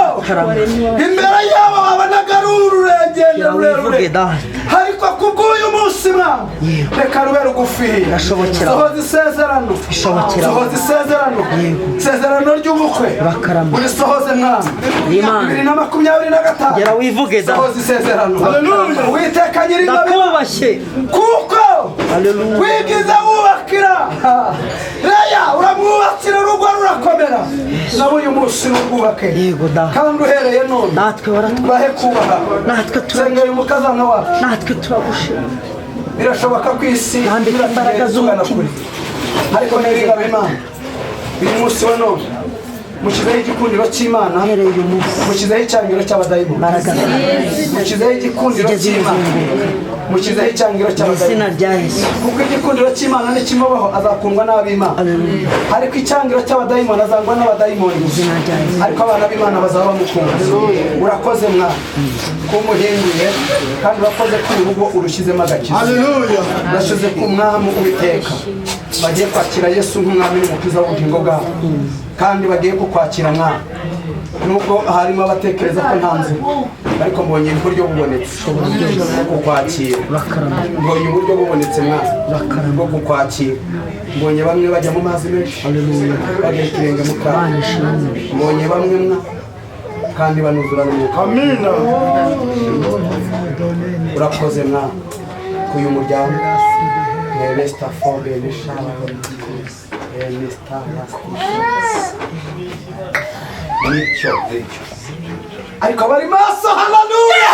imbere yabo babanaga ururengendo rurerure ariko kubw'uyu munsi mwana reka rube rugufiya sohoza isezerano isezerano ry'ubukwe urisohoze mwana 2025 gera wivuge da sohoza isezerano Uwiteka nyir'ingabo kuko wigize wubakira reya uramwubakira urugo rurakomera nabo uyu munsi n'ubwubake kandi uhereye none natwe bahe kubaha natwe turengera umukazana wacu natwe turagushima birashoboka ko isi yandika imbaraga z'umutima ariko n'ingabo Imana uyu munsi wa none mukizeho igikundiro cy'Imana mukizeho icyangiro cy'abadayimoni mukizeho igikundiro cy'Imana mukizeho icyangiro cy'abadayimoni kuko igikundiro cy'Imana nikimubaho azakundwa n'ab'Imana ariko icyangiro cy'abadayimoni azangwa n'abadayimoni ariko abana b'Imana bazaba bamukunda urakoze mwana kumuhinduye kandi urakoze ko urugo urushyizemo agakiza urashyize ku mwami Uwiteka bagiye kwakira Yesu nk'umwami n'umukiza w'ubugingo bwabo kandi bagiye kukwakira mwana nubwo harimo abatekereza ko nta nzira ariko mbonye uburyo bubonetse kukwakira mbonye uburyo bubonetse mwana bwo kukwakira mbonye bamwe bajya mu mazi menshi bajya ikirenge mu kazi mbonye bamwe mwa kandi banuzura n'umwuka amina urakoze mwana kuyu muryango Resta fobe nishana Resta nicho ariko bari maso haleluya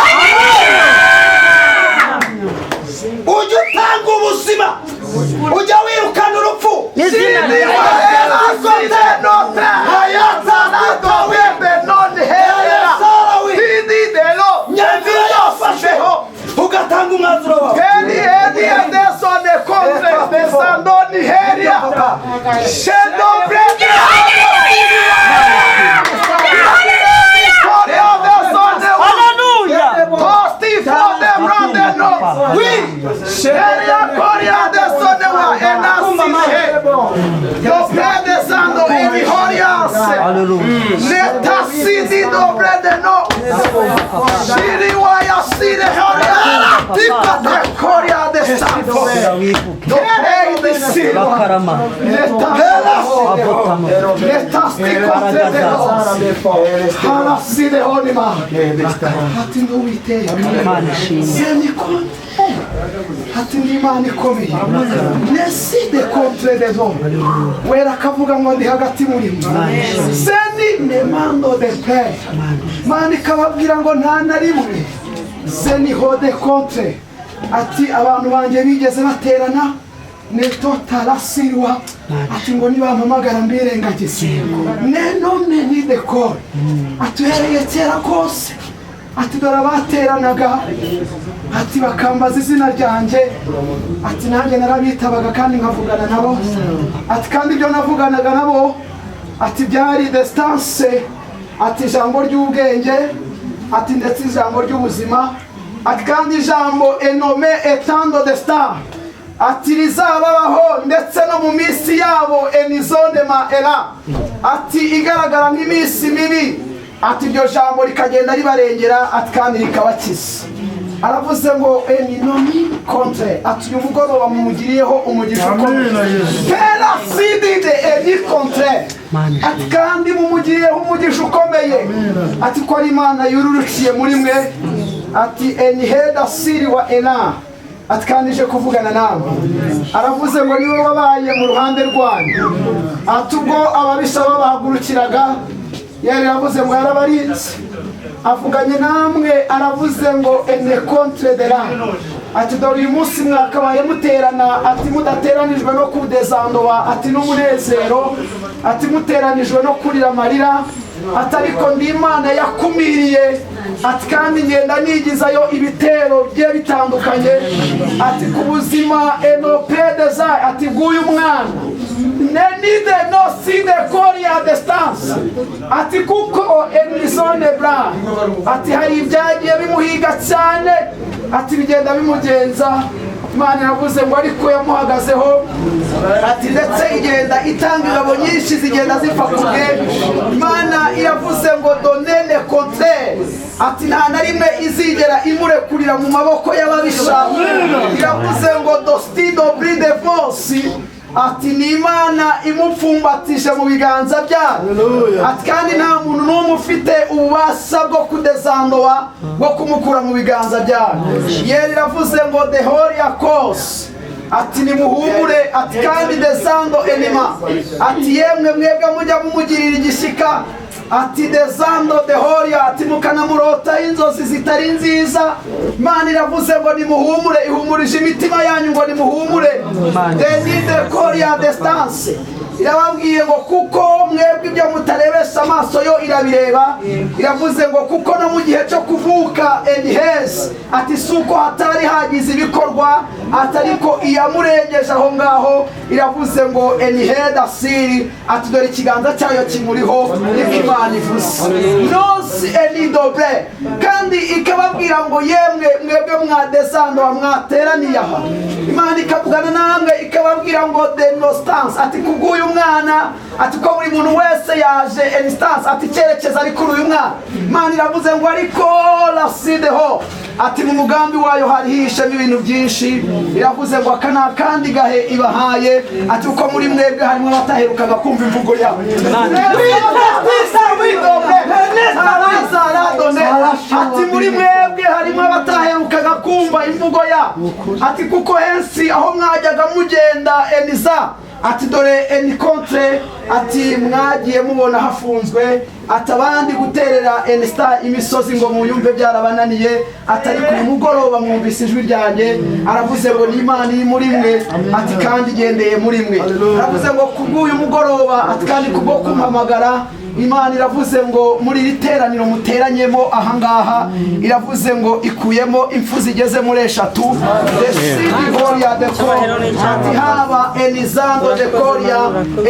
ujya utanga ubuzima ujya wirukana urupfu ugatanga umwanzuro wawe hati n'Imana ikomeye neside contre des hommes wera akavuga ngo ndi hagati muri mwe seni nemando de paix Mana ikababwira ngo nta na rimwe seni hode contre ati abantu banjye bigeze baterana netotarasirwa ati ngo nibampamagara mbirengagize nenone ni dekore atuhereye kera kose ati dore bateranaga ati bakambaza izina ryanjye ati nanjye narabitabaga kandi nkavugana nabo ati kandi ibyo navuganaga nabo ati byari distance ati ijambo ry'ubwenge ati ndetse ijambo ry'ubuzima ati kandi ijambo enome etando de star ati rizababaho ndetse no mu minsi yabo enizone ma era ati igaragara nk'iminsi mibi ati iryo jambo rikagenda ribarengera ati kandi rikabakiza aravuze ngo eninomi contre ati uyu mugoroba mumugiriyeho umugisha ukomeye pera sidide eni contre ati kandi mumugiriyeho umugisha ukomeye ati ko ari Imana yururukiye muri mwe ati eniheda siri wa ena ati kandi ije kuvugana nawe aravuze ngo niwe wabaye mu ruhande rwanyu ati ubwo ababisha babahagurukiraga yari aravuze ngo yarabarinze avuganye namwe aravuze ngo ene contre de la ati dore uyu munsi mwakabaye muterana ati mudateranijwe no kudezandoba ati n'umunezero ati muteranijwe no kurira amarira ati ariko ndi Imana yakumiriye ati kandi ngenda nigizayo ibitero bye bitandukanye ati ku buzima enopedeza ati bw'uyu mwana nenide no side korea distance ati kuko enisone bra ati hari ibyagiye bimuhiga cyane ati bigenda bimugenza Imana yavuze ngo ariko yamuhagazeho ati ndetse igenda itanga ingabo nyinshi zigenda zipfa kubwe Imana iravuze ngo donene contre ati nta na rimwe izigera imurekurira mu maboko y'ababisha iravuze ngo dostido bride vosi ati ni Imana imupfumbatije mu biganza byayo ati kandi nta muntu n'umwe ufite ububasha bwo kudezandoba bwo kumukura mu biganza byayo yeri iravuze ngo the holy cause ati nimuhumure ati kandi desando enima ati yemwe mwebwe mujya mumugirira igishika ati desando de horia ati mukanamurota inzozi zitari nziza Imana iravuze ngo nimuhumure ihumurije imitima yanyu ngo nimuhumure denide korea distance irababwiye ngo kuko mwebwe ibyo mutarebesha amaso yo irabireba iravuze ngo kuko no mu gihe cyo kuvuka enihezi ati suko hatari hagize ibikorwa atariko iyamurengeje aho ngaho iravuze ngo eniheda siri ati dore ikiganza cyayo kimuriho niko Imana ivuze nosi enidobre kandi ikababwira ngo yemwe mwebwe mwadesando mwateraniye aha Imana ikavugana namwe ikababwira ngo denostance ati kuguyu mwana ati ko buri muntu wese yaje instance ati cyerekeza ari kuri uyu mwana. Imana iravuze ngo ariko lasideho ati mu mugambi wayo hari hishemo ibintu byinshi. Iravuze ngo aka nakandi gahe ibahaye ati uko muri mwebwe harimo abataherukaga kumva imvugo yawe. Ati muri mwebwe harimo abataherukaga kumva imvugo yawe. Ati kuko hensi aho mwajyaga mugenda eniza ati dore enikontre ati mwagiye mubona hafunzwe ati abandi guterera enista imisozi ngo muyumve byarabananiye atari ku mugoroba mwumvise ijwi ryanjye. Aravuze ngo ni Imana iri muri mwe ati kandi igendeye muri mwe. Aravuze ngo kubw'uyu mugoroba ati kandi kubwo kumpamagara Imana iravuze ngo muri iri teraniro muteranyemo ahangaha iravuze ngo ikuyemo impfu zigeze muri 3 ati haba enizando de koria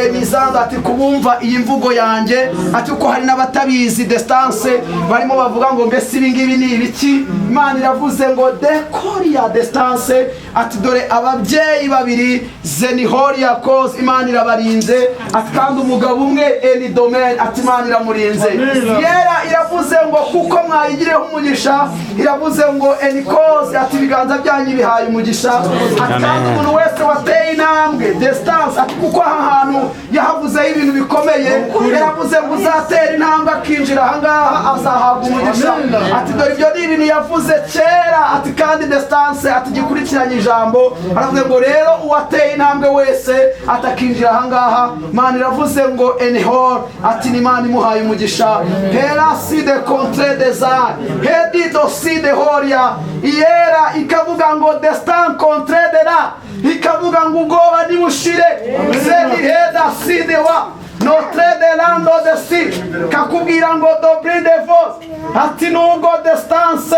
enizando ati kubumva iyi mvugo yanjye ati uko hari n'abatabizi distance barimo bavuga ngo mbese ibi ngibi ni ibiki. Imana iravuze ngo de koria distance ati dore ababyeyi babiri zenihoria cause Imana irabarinze ati kandi umugabo umwe eni domain ati Imana iramurinze. Yera iravuze ngo kuko mwayigireho umugisha iravuze ngo eni cause ati ibiganza byanyu bihaye umugisha ati kandi umuntu wese wateye intambwe distance ati kuko aha hantu yahavuzeho ibintu bikomeye. Iravuze ngo uzatera intambwe akinjira ahangaha azahabwa umugisha ati dore ibyo ni ibintu yavuze kera ati kandi distance ati gikurikiranye ijambo. Aravuze ngo rero uwateye intambwe wese atakinjira ahangaha. Imana iravuze ngo enihor ati ni Imana imuhaye umugisha. Perasi de contre des arts hedi dosi de horia iyera ikavuga ngo destin contre de la ikavuga ngo ubwoba nibushire zedi heda sidewa notre de lando de si kakubwira ngo dobri de vos ati nubwo distance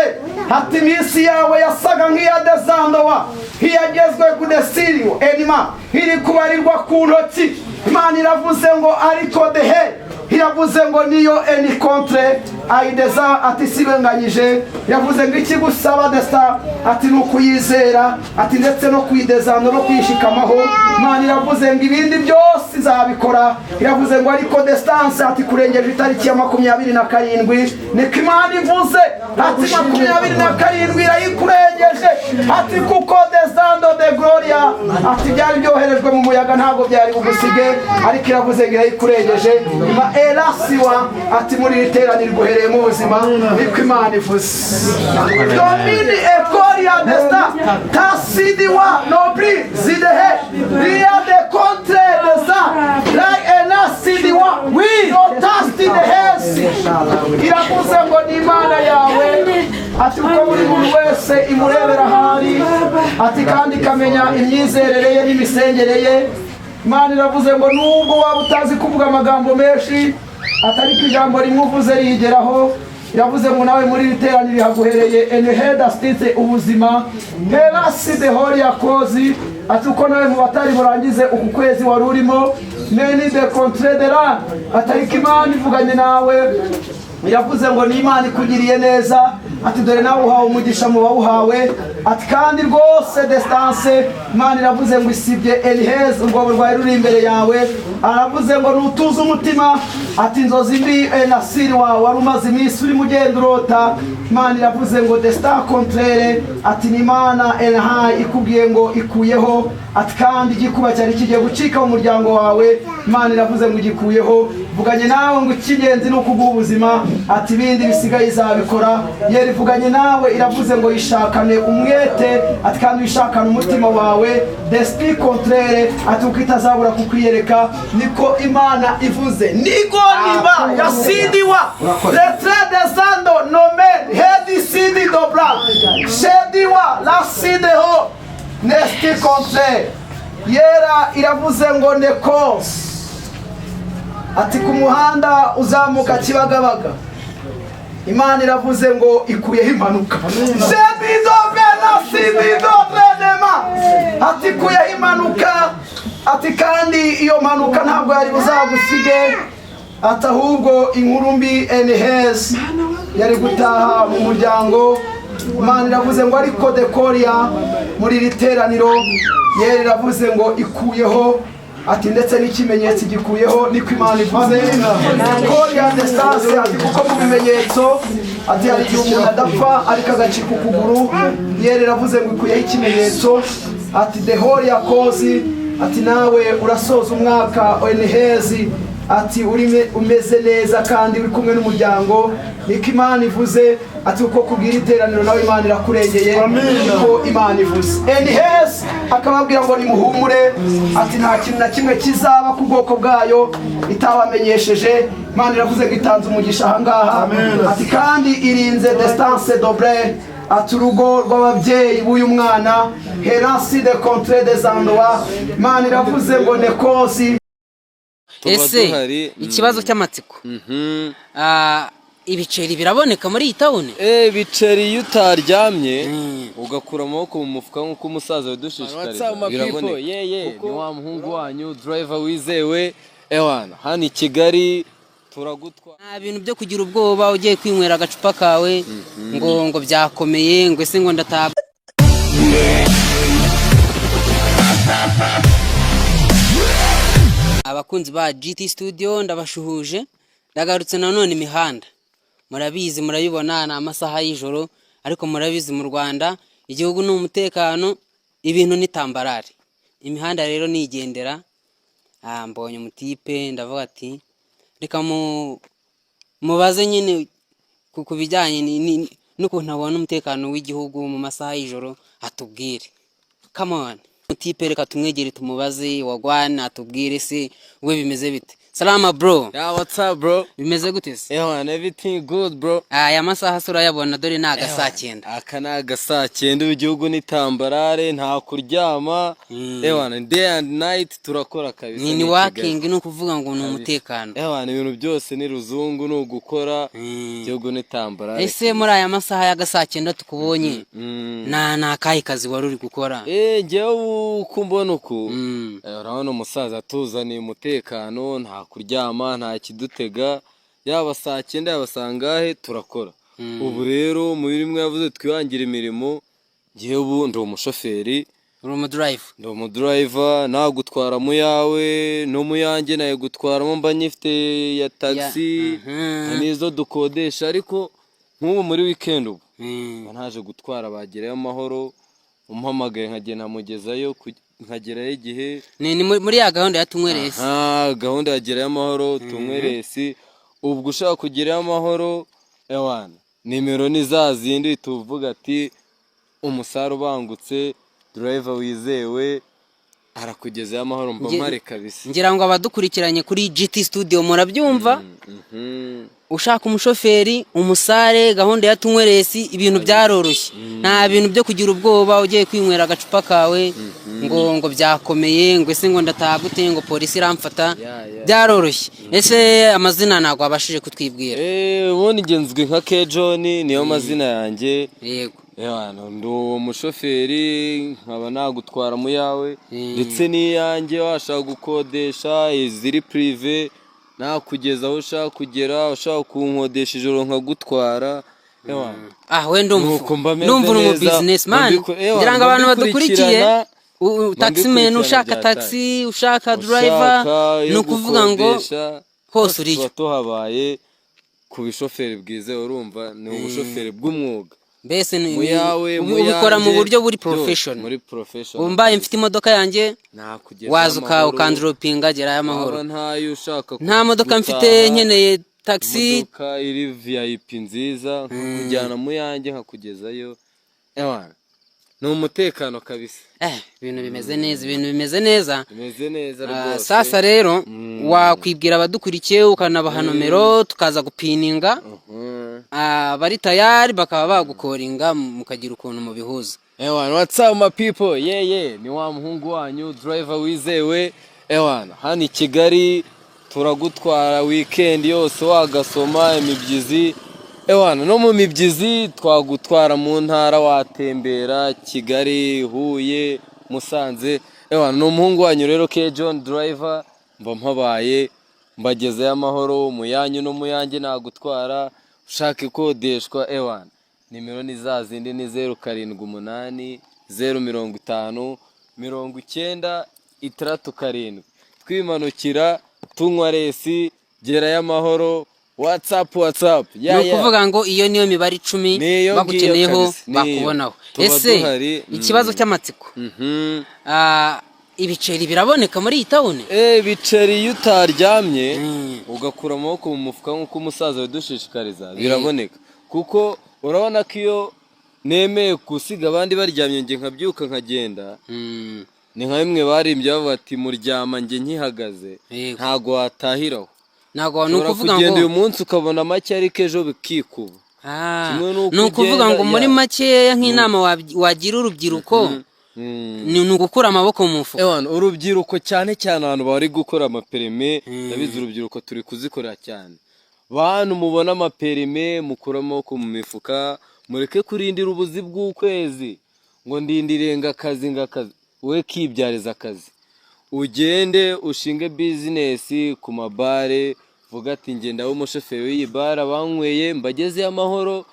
ati iminsi yawe yasaga nk'iya desandowa hiyagezwe ku desirio enima iri kubarirwa ku ntoki. Imana iravuze ngo ariko dehe iravuze ngo niyo eni contre ayideza ati sibenganyije. Yavuze ngo ikigusaba desta ati nukuyizera ati ndetse no kwidezano no kwishikamaho. Imana iravuze ngo ibindi byose izabikora. Iravuze ngo ariko distance ati kurengeje itariki ya 27 niko Imana ivuze ati 27 irayikurengeje ati kuko desando de gloria ati byari byoherejwe mu muyaga ntabwo byari bugusige ariko iravuze ngo irayikurengeje. Elasiwa ati muri iteraniro guhereye mu buzima niko Imana ivuze. Domini ekoria desta tasidiwa nobri zidehe ria de contre desa la elasidiwa we tasti de hesi. Iravuze ngo ni Imana yawe ati uko buri muntu wese imurebera hari ati kandi kamenya imyizerere ye n'imisengere ye. Imana iravuze ngo nubwo waba utazi kuvuga amagambo menshi atari ko ijambo rimwe uvuze rigeraho. Iravuze ngo nawe muri iteraniro rihaguhereye enheda stite ubuzima perasi de horia kozi ati uko nawe mu batari burangize uku kwezi wari urimo neni de contre de la atari ko Imana ivuganye nawe. Iravuze ngo ni Imana ikugiriye neza ati dore nawe uhawe umugisha mu bawuhawe ati kandi rwose distance. Imana iravuze ngo isibye enhez ubwo burwayi ruri imbere yawe. Aravuze ngo nutuze umutima ati inzozi mbi nasiri wawe wari umaze iminsi uri mugenda urota. Imana iravuze ngo destin contraire ati ni Imana enha ikubwiye ngo ikuyeho ati kandi igikuba cyari kigiye gucika mu muryango wawe. Imana iravuze ngo igikuyeho vuganye nawe ngo ikingenzi no kuguha ubuzima ati ibindi bisigaye izabikora. Yeri vuganye nawe iravuze ngo yishakane umwete ati kandi wishakane umutima wawe. Destin contraire ati ukitazabura kukwiyereka niko Imana ivuze. Nigo niba yasidiwa letre de sando nomen hedi sidi dobra shediwa la sideho nesti contraire. Yera iravuze ngo nekos ati ku muhanda uzamuka Kibagabaga Imana iravuze ngo ikuyeho impanuka. Ati kuyeho impanuka ati kandi iyo mpanuka ntabwo yari buzagusige ati ahubwo inkuru mbi enhez yari gutaha mu muryango. Imana iravuze ngo ariko dekoria muri iri teraniro yeri iravuze ngo ikuyeho ati ndetse n'ikimenyetso gikuyeho niko Imana ivuze ko ya distance ati kuko mu bimenyetso ati hari igihe umuntu adapfa ariko agacika ukuguru yeri iravuze ngo ikuyeho ikimenyetso ati the holy cause ati nawe urasoza umwaka onehezi ati umeze neza kandi uri kumwe n'umuryango niko Imana ivuze ati uko kubwira iteraniro nawe Imana irakurengeye niko Imana ivuze onehezi akababwira ngo nimuhumure ati nta kintu na kimwe kizaba ku bwoko bwayo itabamenyesheje Imana iravuze ngo itanze umugisha ahangaha ati kandi irinze distance doble ati urugo rw'ababyeyi b'uyu mwana herasi de contre des endroits Imana iravuze ngo nekosi. Ese ikibazo cy'amatsiko ibiceri biraboneka muri iyi tawuni? Ibiceri iyo utaryamye ugakura amaboko mu mufuka nk'uko umusaza yadushishikariza biraboneka. Ni wa muhungu wanyu driver wizewe ewana hano i Kigali turagutwa. Nta bintu byo kugira ubwoba ugiye kwinywera agacupa kawe ngo byakomeye ngo ese ngo ndataha. Abakunzi ba GT Studio ndabashuhuje, ndagarutse nanone imihanda. Murabizi murayibona na amasaha y'ijoro, ariko murabizi mu Rwanda igihugu ni umutekano, ibintu ni tambarare. Imihanda rero nigendera, mbonye umutipe ndavuga ati reka mubaze nyine ku bijyanye n'ukuntu abona umutekano w'igihugu mu masaha y'ijoro atubwire. Come on. Mutipe reka tumwegere tumubaze wagwana atubwire se we bimeze bite. Salama bro. Yeah, what's up bro? Bimeze gute se? Everything good bro. Aya masaha sura yabona dore naga saa 9. Aka naga saa 9 igihugu ni tambarare nta kuryama. Day and night turakora kabisa. Ni working no kuvuga ngo ni umutekano. Ibintu byose ni ruzungu no gukora igihugu ni tambarare. Ese muri aya masaha ya saa 9 tukubonye na kayi kazi wari uri gukora? Njyewe kumbona uko urabona umusaza tuzaniye umutekano nta kuryama nta kidutega yaba saa 9 yaba sangahe turakora. Ubu rero muri rimwe yavuze twihangira imirimo gihe ubu ndi umushoferi ndi umudriver nagutwara mu yawe no mu yanjye naye gutwaramo mba nyifite ya taxi nizo dukodesha ariko nk'ubu muri weekend ubu ntaje gutwara bagerayo amahoro umpamagaye nkagenda mugezayo nkagerayo igihe ni muri ya gahunda ya tunyweresi. Gahunda yagerayo amahoro tunyweresi. Ubwo ushaka kugerayo amahoro ewana nimero ni za zindi tuvuga ati umusare ubangutse driver wizewe arakugezayo amahoro mbamare kabisa. Ngira ngo abadukurikiranye kuri GT Studio murabyumva. Ushaka umushoferi umusare gahunda ya tunyweresi ibintu byaroroshye. Nta bintu byo kugira ubwoba ugiye kwinywera agacupa kawe ngo byakomeye ngo ese ngo ndataha gute ngo polisi iramfata byaroroshye. Ese amazina ntago abashije kutwibwira? Ubundi ngenzwe nka Kejon niyo mazina yanjye. Yego. Ndi umushoferi nkaba nagutwara mu yawe ndetse n'iyanjye washaka gukodesha iziri prive nakugeza aho ushaka kugera ushaka kunkodesha ijoro nkagutwara. We ndumva uri mu businessman. Ngira ngo abantu badukurikiye taximan ushaka taxi ushaka driver ni ukuvuga ngo hose uriyo tuhabaye ku bishoferi bwize urumva ni ubushoferi bw'umwuga. Mbese ubikora mu buryo buri professional. Umbaye mfite imodoka yanjye wazuka ukandropinga gerayo amahoro. Nta modoka mfite nkeneye taxi imodoka iri VIP nziza nkakujyana mu yanjye nkakugezayo. Ni umutekano kabisa. Ibintu bimeze neza rwose. Sasa rero wakwibwira abadukurikiye ukanabaha nomero tukaza gupininga. Bari tayari bakaba bagukoringa mukagira ukuntu mu bihuza. What's up my people? Ni wa muhungu wanyu driver wizewe hano i Kigali turagutwara weekend yose wagasoma imibyizi. No mu mibyizi twagutwara mu ntara watembera Kigali, Huye, Musanze. Ni umuhungu wanyu rero Kejon driver mba mpabaye mbagezeyo amahoro mu yanyu no mu yanjye nagutwara ushaka ikodeshwa. Nimero ni za zindi ni 078 050 9067 twimanukira tunywa resi gerayo amahoro WhatsApp ni ukuvuga ngo iyo niyo mibare 10 bagukeneyeho bakubonaho. Ese ikibazo cy'amatsiko ibiceri biraboneka muri iyi town? Ibiceri iyo utaryamye ugakura amaboko mu mufuka nk'uko umusaza yadushishikariza biraboneka, kuko urabona ko iyo nemeye gusiga abandi baryamye nge nkabyuka nkagenda, ni nka bimwe barimbye bavuga ati muryama nge nkihagaze ntago watahiraho. Ntago ni ukuvuga ngo kugenda uyu munsi ukabona make ariko ejo bikikuba. Ni ukuvuga ngo muri makeya nk'inama wagira urubyiruko ni ugukura amaboko mu mufuka. Urubyiruko cyane cyane abantu bari gukora amaperime, ndabizi urubyiruko turi kuzikorera cyane. Bantu mubona amaperime mukura amaboko mu mifuka, mureke kurindira ubuzi bw'ukwezi ngo ndindirenga akazi ngakazi, we kibyariza akazi. Ugende ushinge business ku mabare, vuga ati ngenda wo umushoferi w'iyi bara banyweye mbageze amahoro,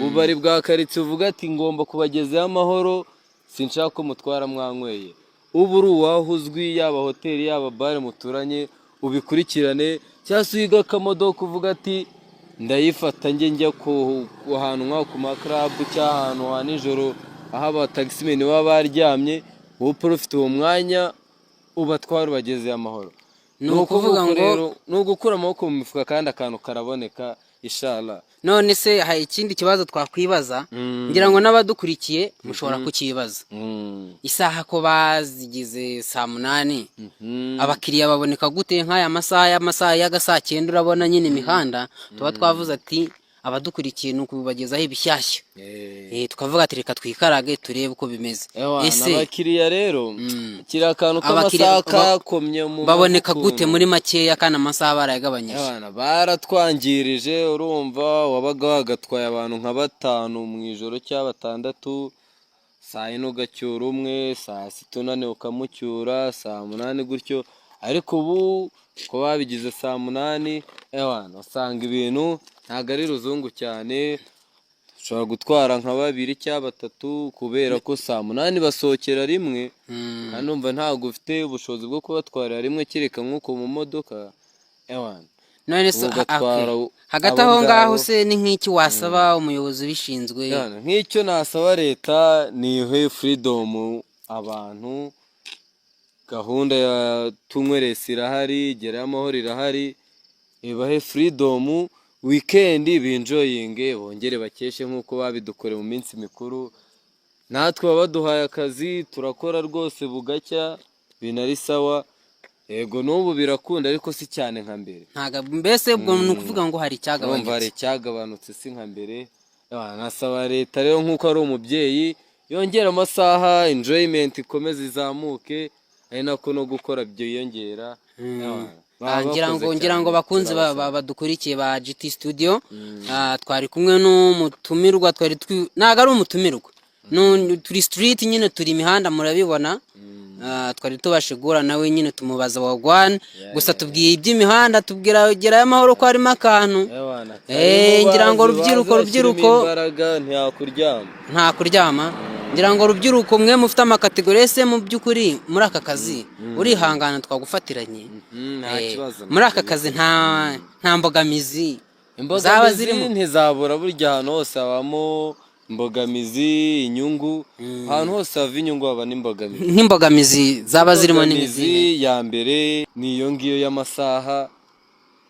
ubari bwa karitse uvuga ati ngomba kubageze amahoro, sinshaka ko mutwara mwanyweye. Uburu wahuzwi yaba hoteli yaba bare muturanye ubikurikirane, cyase uyiga kamodoka uvuga ati ndayifata njya ku ahantu nka ku club cy'ahantu ha nijoro aho aba taximen baba baryamye, wowe profite uwo mwanya ubatwara bageze amahoro. Ni ukuvuga ngo ni ugukura amaboko mu mifuka kandi akantu karaboneka inshallah. None se hari ikindi kibazo twakwibaza, ngira ngo n'abadukurikiye mushobora kukibaza. Isaha ko bazigize saa 8 abakiriya baboneka gute nk'aya masaha y'agasa 9? Urabona nyine imihanda tuba twavuze ati abadukurikiye nuko bibagezaho ibishyashya, tukavuga ati reka twikarage turebe uko bimeze. Ese abakiriya rero kira kantu k'amasaha kakomye mu baboneka gute muri makeya kandi amasaha barayagabanyije? Baratwangirije, urumva wabaga wagatwaye abantu nka 5 mu ijoro cyangwa 6, saa 4 ugacyura umwe, saa 6 unane ukamucyura, saa 8 gutyo. Ariko ubu ko babigize saa 8 usanga ibintu ntago ari ruzungu cyane, ushobora gutwara nka 2 cyangwa 3 kubera ko saa 8 basohokera rimwe, kandi numva ntago ufite ubushobozi bwo kubatwara rimwe kireka nk'uko mu modoka. None se hagati aho ngaho se ni nk'iki wasaba umuyobozi bishinzwe? Nk'icyo nasaba leta ni freedom abantu, gahunda ya tunyweresi irahari, gerayo amahoro irahari, ibahe freedom, weekend binjoyinge bongere bakeshe nk'uko babidukore mu minsi mikuru. Natwe baduhaye akazi turakora rwose bugacya binari sawa. Ego n'ubu birakunda ariko si cyane nka mbere. Mbese ubwo ni ukuvuga ngo hari cyagabanutse. Hari cyagabanutse si nka mbere. Nasaba leta rero nk'uko ari umubyeyi yongera amasaha, enjoyment ikomeze izamuke, ari nako no gukora byiyongera. ngira ngo bakunze badukurikiye ba GT Studio, twari kumwe n'umutumirwa, naga ari umutumirwa, turi street nyine, turi imihanda murabibona. Twari tubashigura nawe nyine tumubaza wagwan, gusa tubwiye iby'imihanda, tubwira gerayo amahoro ko harimo akantu. Ngira ngo rubyiruko nta kuryama. Ngira ngo rubyiruko mwe mufite amakategori ese mu byukuri muri aka kazi urihangana twagufatiranye. Muri aka kazi nta mbogamizi zaba zirimo? Ntizabura burya ahantu hose habamo imbogamizi, inyungu. Ahantu hose hava inyungu haba n'imbogamizi. Nk'imbogamizi zaba zirimo n'imizi. Ya mbere niyo ngiyo y'amasaha,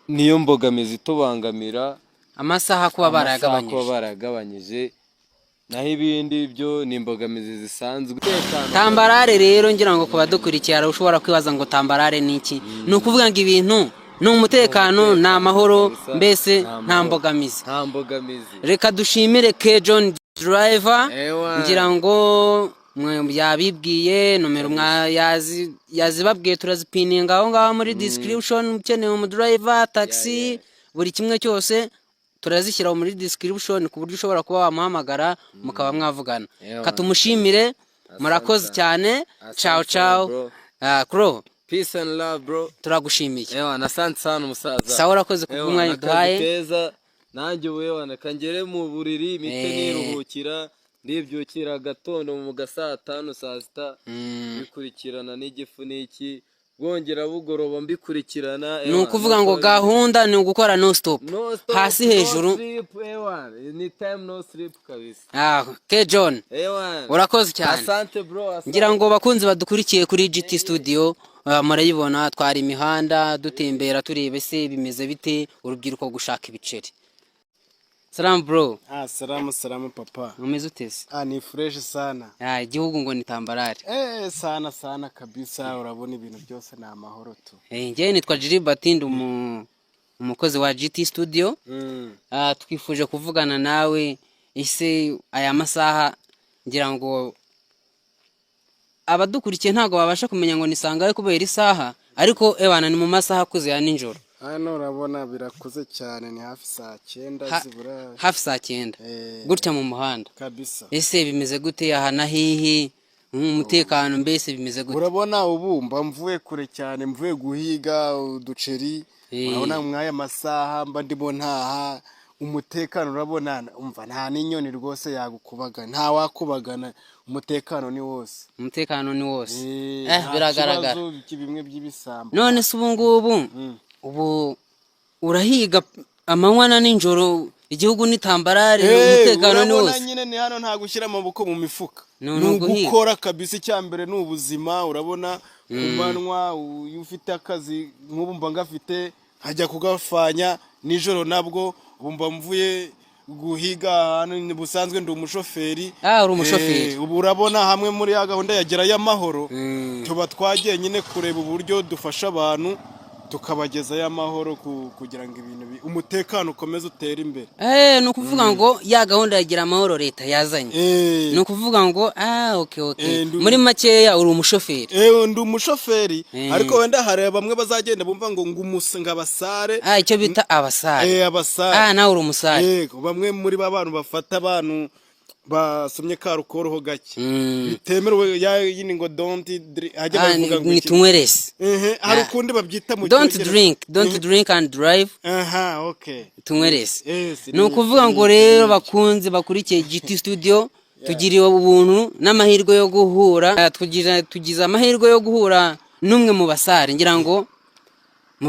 niyo mbogamizi tubangamira amasaha kuba barayagabanyije. Naho ibindi byo ni imbogamizi zisanzwe. Tambarare rero ngira ngo kuba dukurikiye ushobora kwibaza ngo tambarare ni iki? Ni ukuvuga ngo ibintu ni umutekano, ni amahoro, mbese nta mbogamizi. Reka dushimire K John Driver, ngira ngo yabibwiye nomero yazibabwiye, turazipininga aho ngaho muri description. Ukeneye umu driver, taxi, buri kimwe cyose turazishyira muri description ku buryo ushobora kuba wamuhamagara mukaba mwavugana. Katumushimire, murakoze cyane. Ciao ciao. Crow, peace and love bro. Turagushimiye. Asante sana musaza. Sawa, urakoze kubw'umwanya duhaye. Nanjye wewe nakangere mu buriri mite niruhukira ndibyukira gatondo mu gasaa 5 saa sita bikurikirana n'igifu n'iki bwongera bugoroba mbikurikirana ni ukuvuga ngo gahunda ni ugukora no stop hasi hejuru ni time no sleep kabisa. Ke John urakoze cyane. Asante bro. Ngira ngo bakunzi badukurikiye kuri GT Studio murayibona twari imihanda dutembera turebe se bimeze bite urubyiruko gushaka ibiceri. Salam bro. Salamu papa. Umeze utese? Ni fresh sana. Igihugu ngo ni tambarare. Sana kabisa urabona ibintu byose na amahoro tu. Ngiye nitwa Gilbert ndi umukozi wa GT Studio. Twifuje kuvugana nawe ise aya masaha ngira ngo abadukurikiye ntago babasha kumenya ngo nisangaye kubera isaha ariko ebana ni mu masaha kuze ya ninjoro. Hano urabona birakuze cyane ni hafi saa 9 zibura. Hafi saa 9. Gutya mu muhanda. Kabisa. Ese bimeze gute aha na hihi? Umutekano mbese bimeze gute? Urabona ubu mba mvuye kure cyane mvuye guhiga uduceri. Urabona mwaya masaha mba ndimo ntaha umutekano urabona umva nta n'inyoni rwose yagukubaga nta wakubagana umutekano ni wose. Umutekano ni wose. Biragaragara. Bimwe by'ibisamba. None se ubu urahiga amanywa na ninjoro igihugu ni tambarare umutekano ni wose. Urabona nyine ni hano nta gushyira amaboko mu mifuka. Nugukora kabisa icyambere n'ubuzima urabona kumanwa ufite akazi nk'ubu mba ngafite hajya kugafanya nijoro nabwo bumba mvuye guhiga hano busanzwe ndi umushoferi. Uri umushoferi. Ubu urabona hamwe muri ya gahunda yagera y'amahoro tuba twagiye nyine kureba uburyo dufasha abantu tukabageza y'amahoro kugira ngo ibintu umutekano ukomeze utera imbere. Ni ukuvuga ngo ya gahunda yagira amahoro leta yazanye. Ni ukuvuga ngo okay. Muri makeya uri umushoferi. Ndi umushoferi ariko wenda hari bamwe bazagenda bumva ngo ngumusanga abasare. Icyo bita abasare. Abasare. Nawe uri umusare. Bamwe muri abantu bafata abantu basomye karukoroho gake bitemerewe yini ngo don't hajya bavuga ngo ni tunywerese hari ukundi babyita mu don't drink and drive. Okay, tunywerese ni ukuvuga ngo rero bakunze bakurikiye GT Studio tugiriwe ubuntu n'amahirwe yo guhura tugize amahirwe yo guhura n'umwe mu basare ngira ngo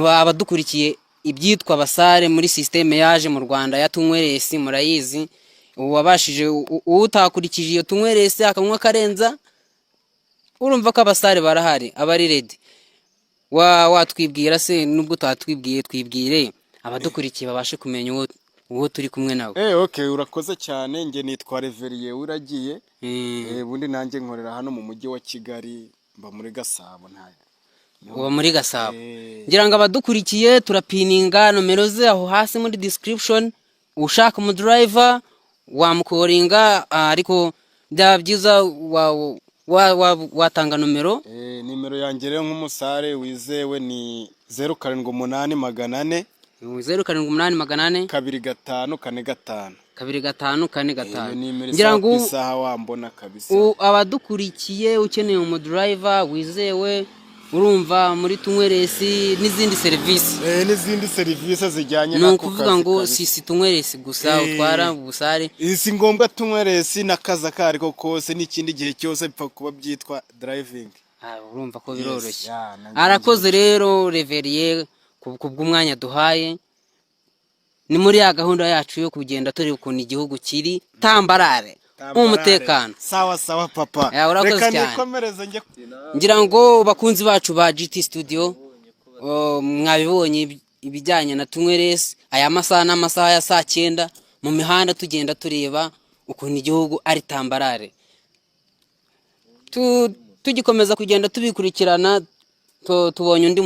abadukurikiye ibyitwa basare muri systeme yaje mu Rwanda ya tunywerese murayizi. Uwabashije utakurikije iyo tunywerese akamwa karenza urumva ko abasare barahari abari ready. Watwibwira se nubwo twatwibwiye twibwire abadukurikiye babashe kumenya uwo turi kumwe nawe. Okay urakoze cyane nge nitwa Reveriye uragiye. Bundi nanjye nkorera hano mu mujyi wa Kigali mba muri Gasabo uba muri Gasabo. Ngira ngo abadukurikiye turapininga nomero ze aho hasi muri description ushaka mu driver wamukoringa ariko byaba byiza watanga nomero. Nimero yanjye rero nk'umusare wizewe ni 078400 078400 2545 ngira ngo isaha wambona kabisa. Abadukurikiye ukeneye umu driver wizewe urumva muri tunyweresi n'izindi serivisi zijyanye no kuvuga ngo si tunyweresi gusa utwara ubusare. Si ngombwa tunyweresi n'akaza kariko kose n'ikindi gihe cyose bipfa kuba byitwa driving. Urumva ko biroroshye. Arakoze rero Reveriye kubw'umwanya duhaye ni muri ya gahunda yacu yo kugenda turi ukuntu igihugu kiri tambarare umutekano. Sawa papa. Reka nikomereze ngira ngo bakunzi bacu ba GT Studio mwabibonye ibijyanye na tunywerese aya masaha n'amasaha ya saa 9 mu mihanda tugenda tureba ukuntu igihugu ari tambarare. Tugikomeza kugenda tubikurikirana tubonye undi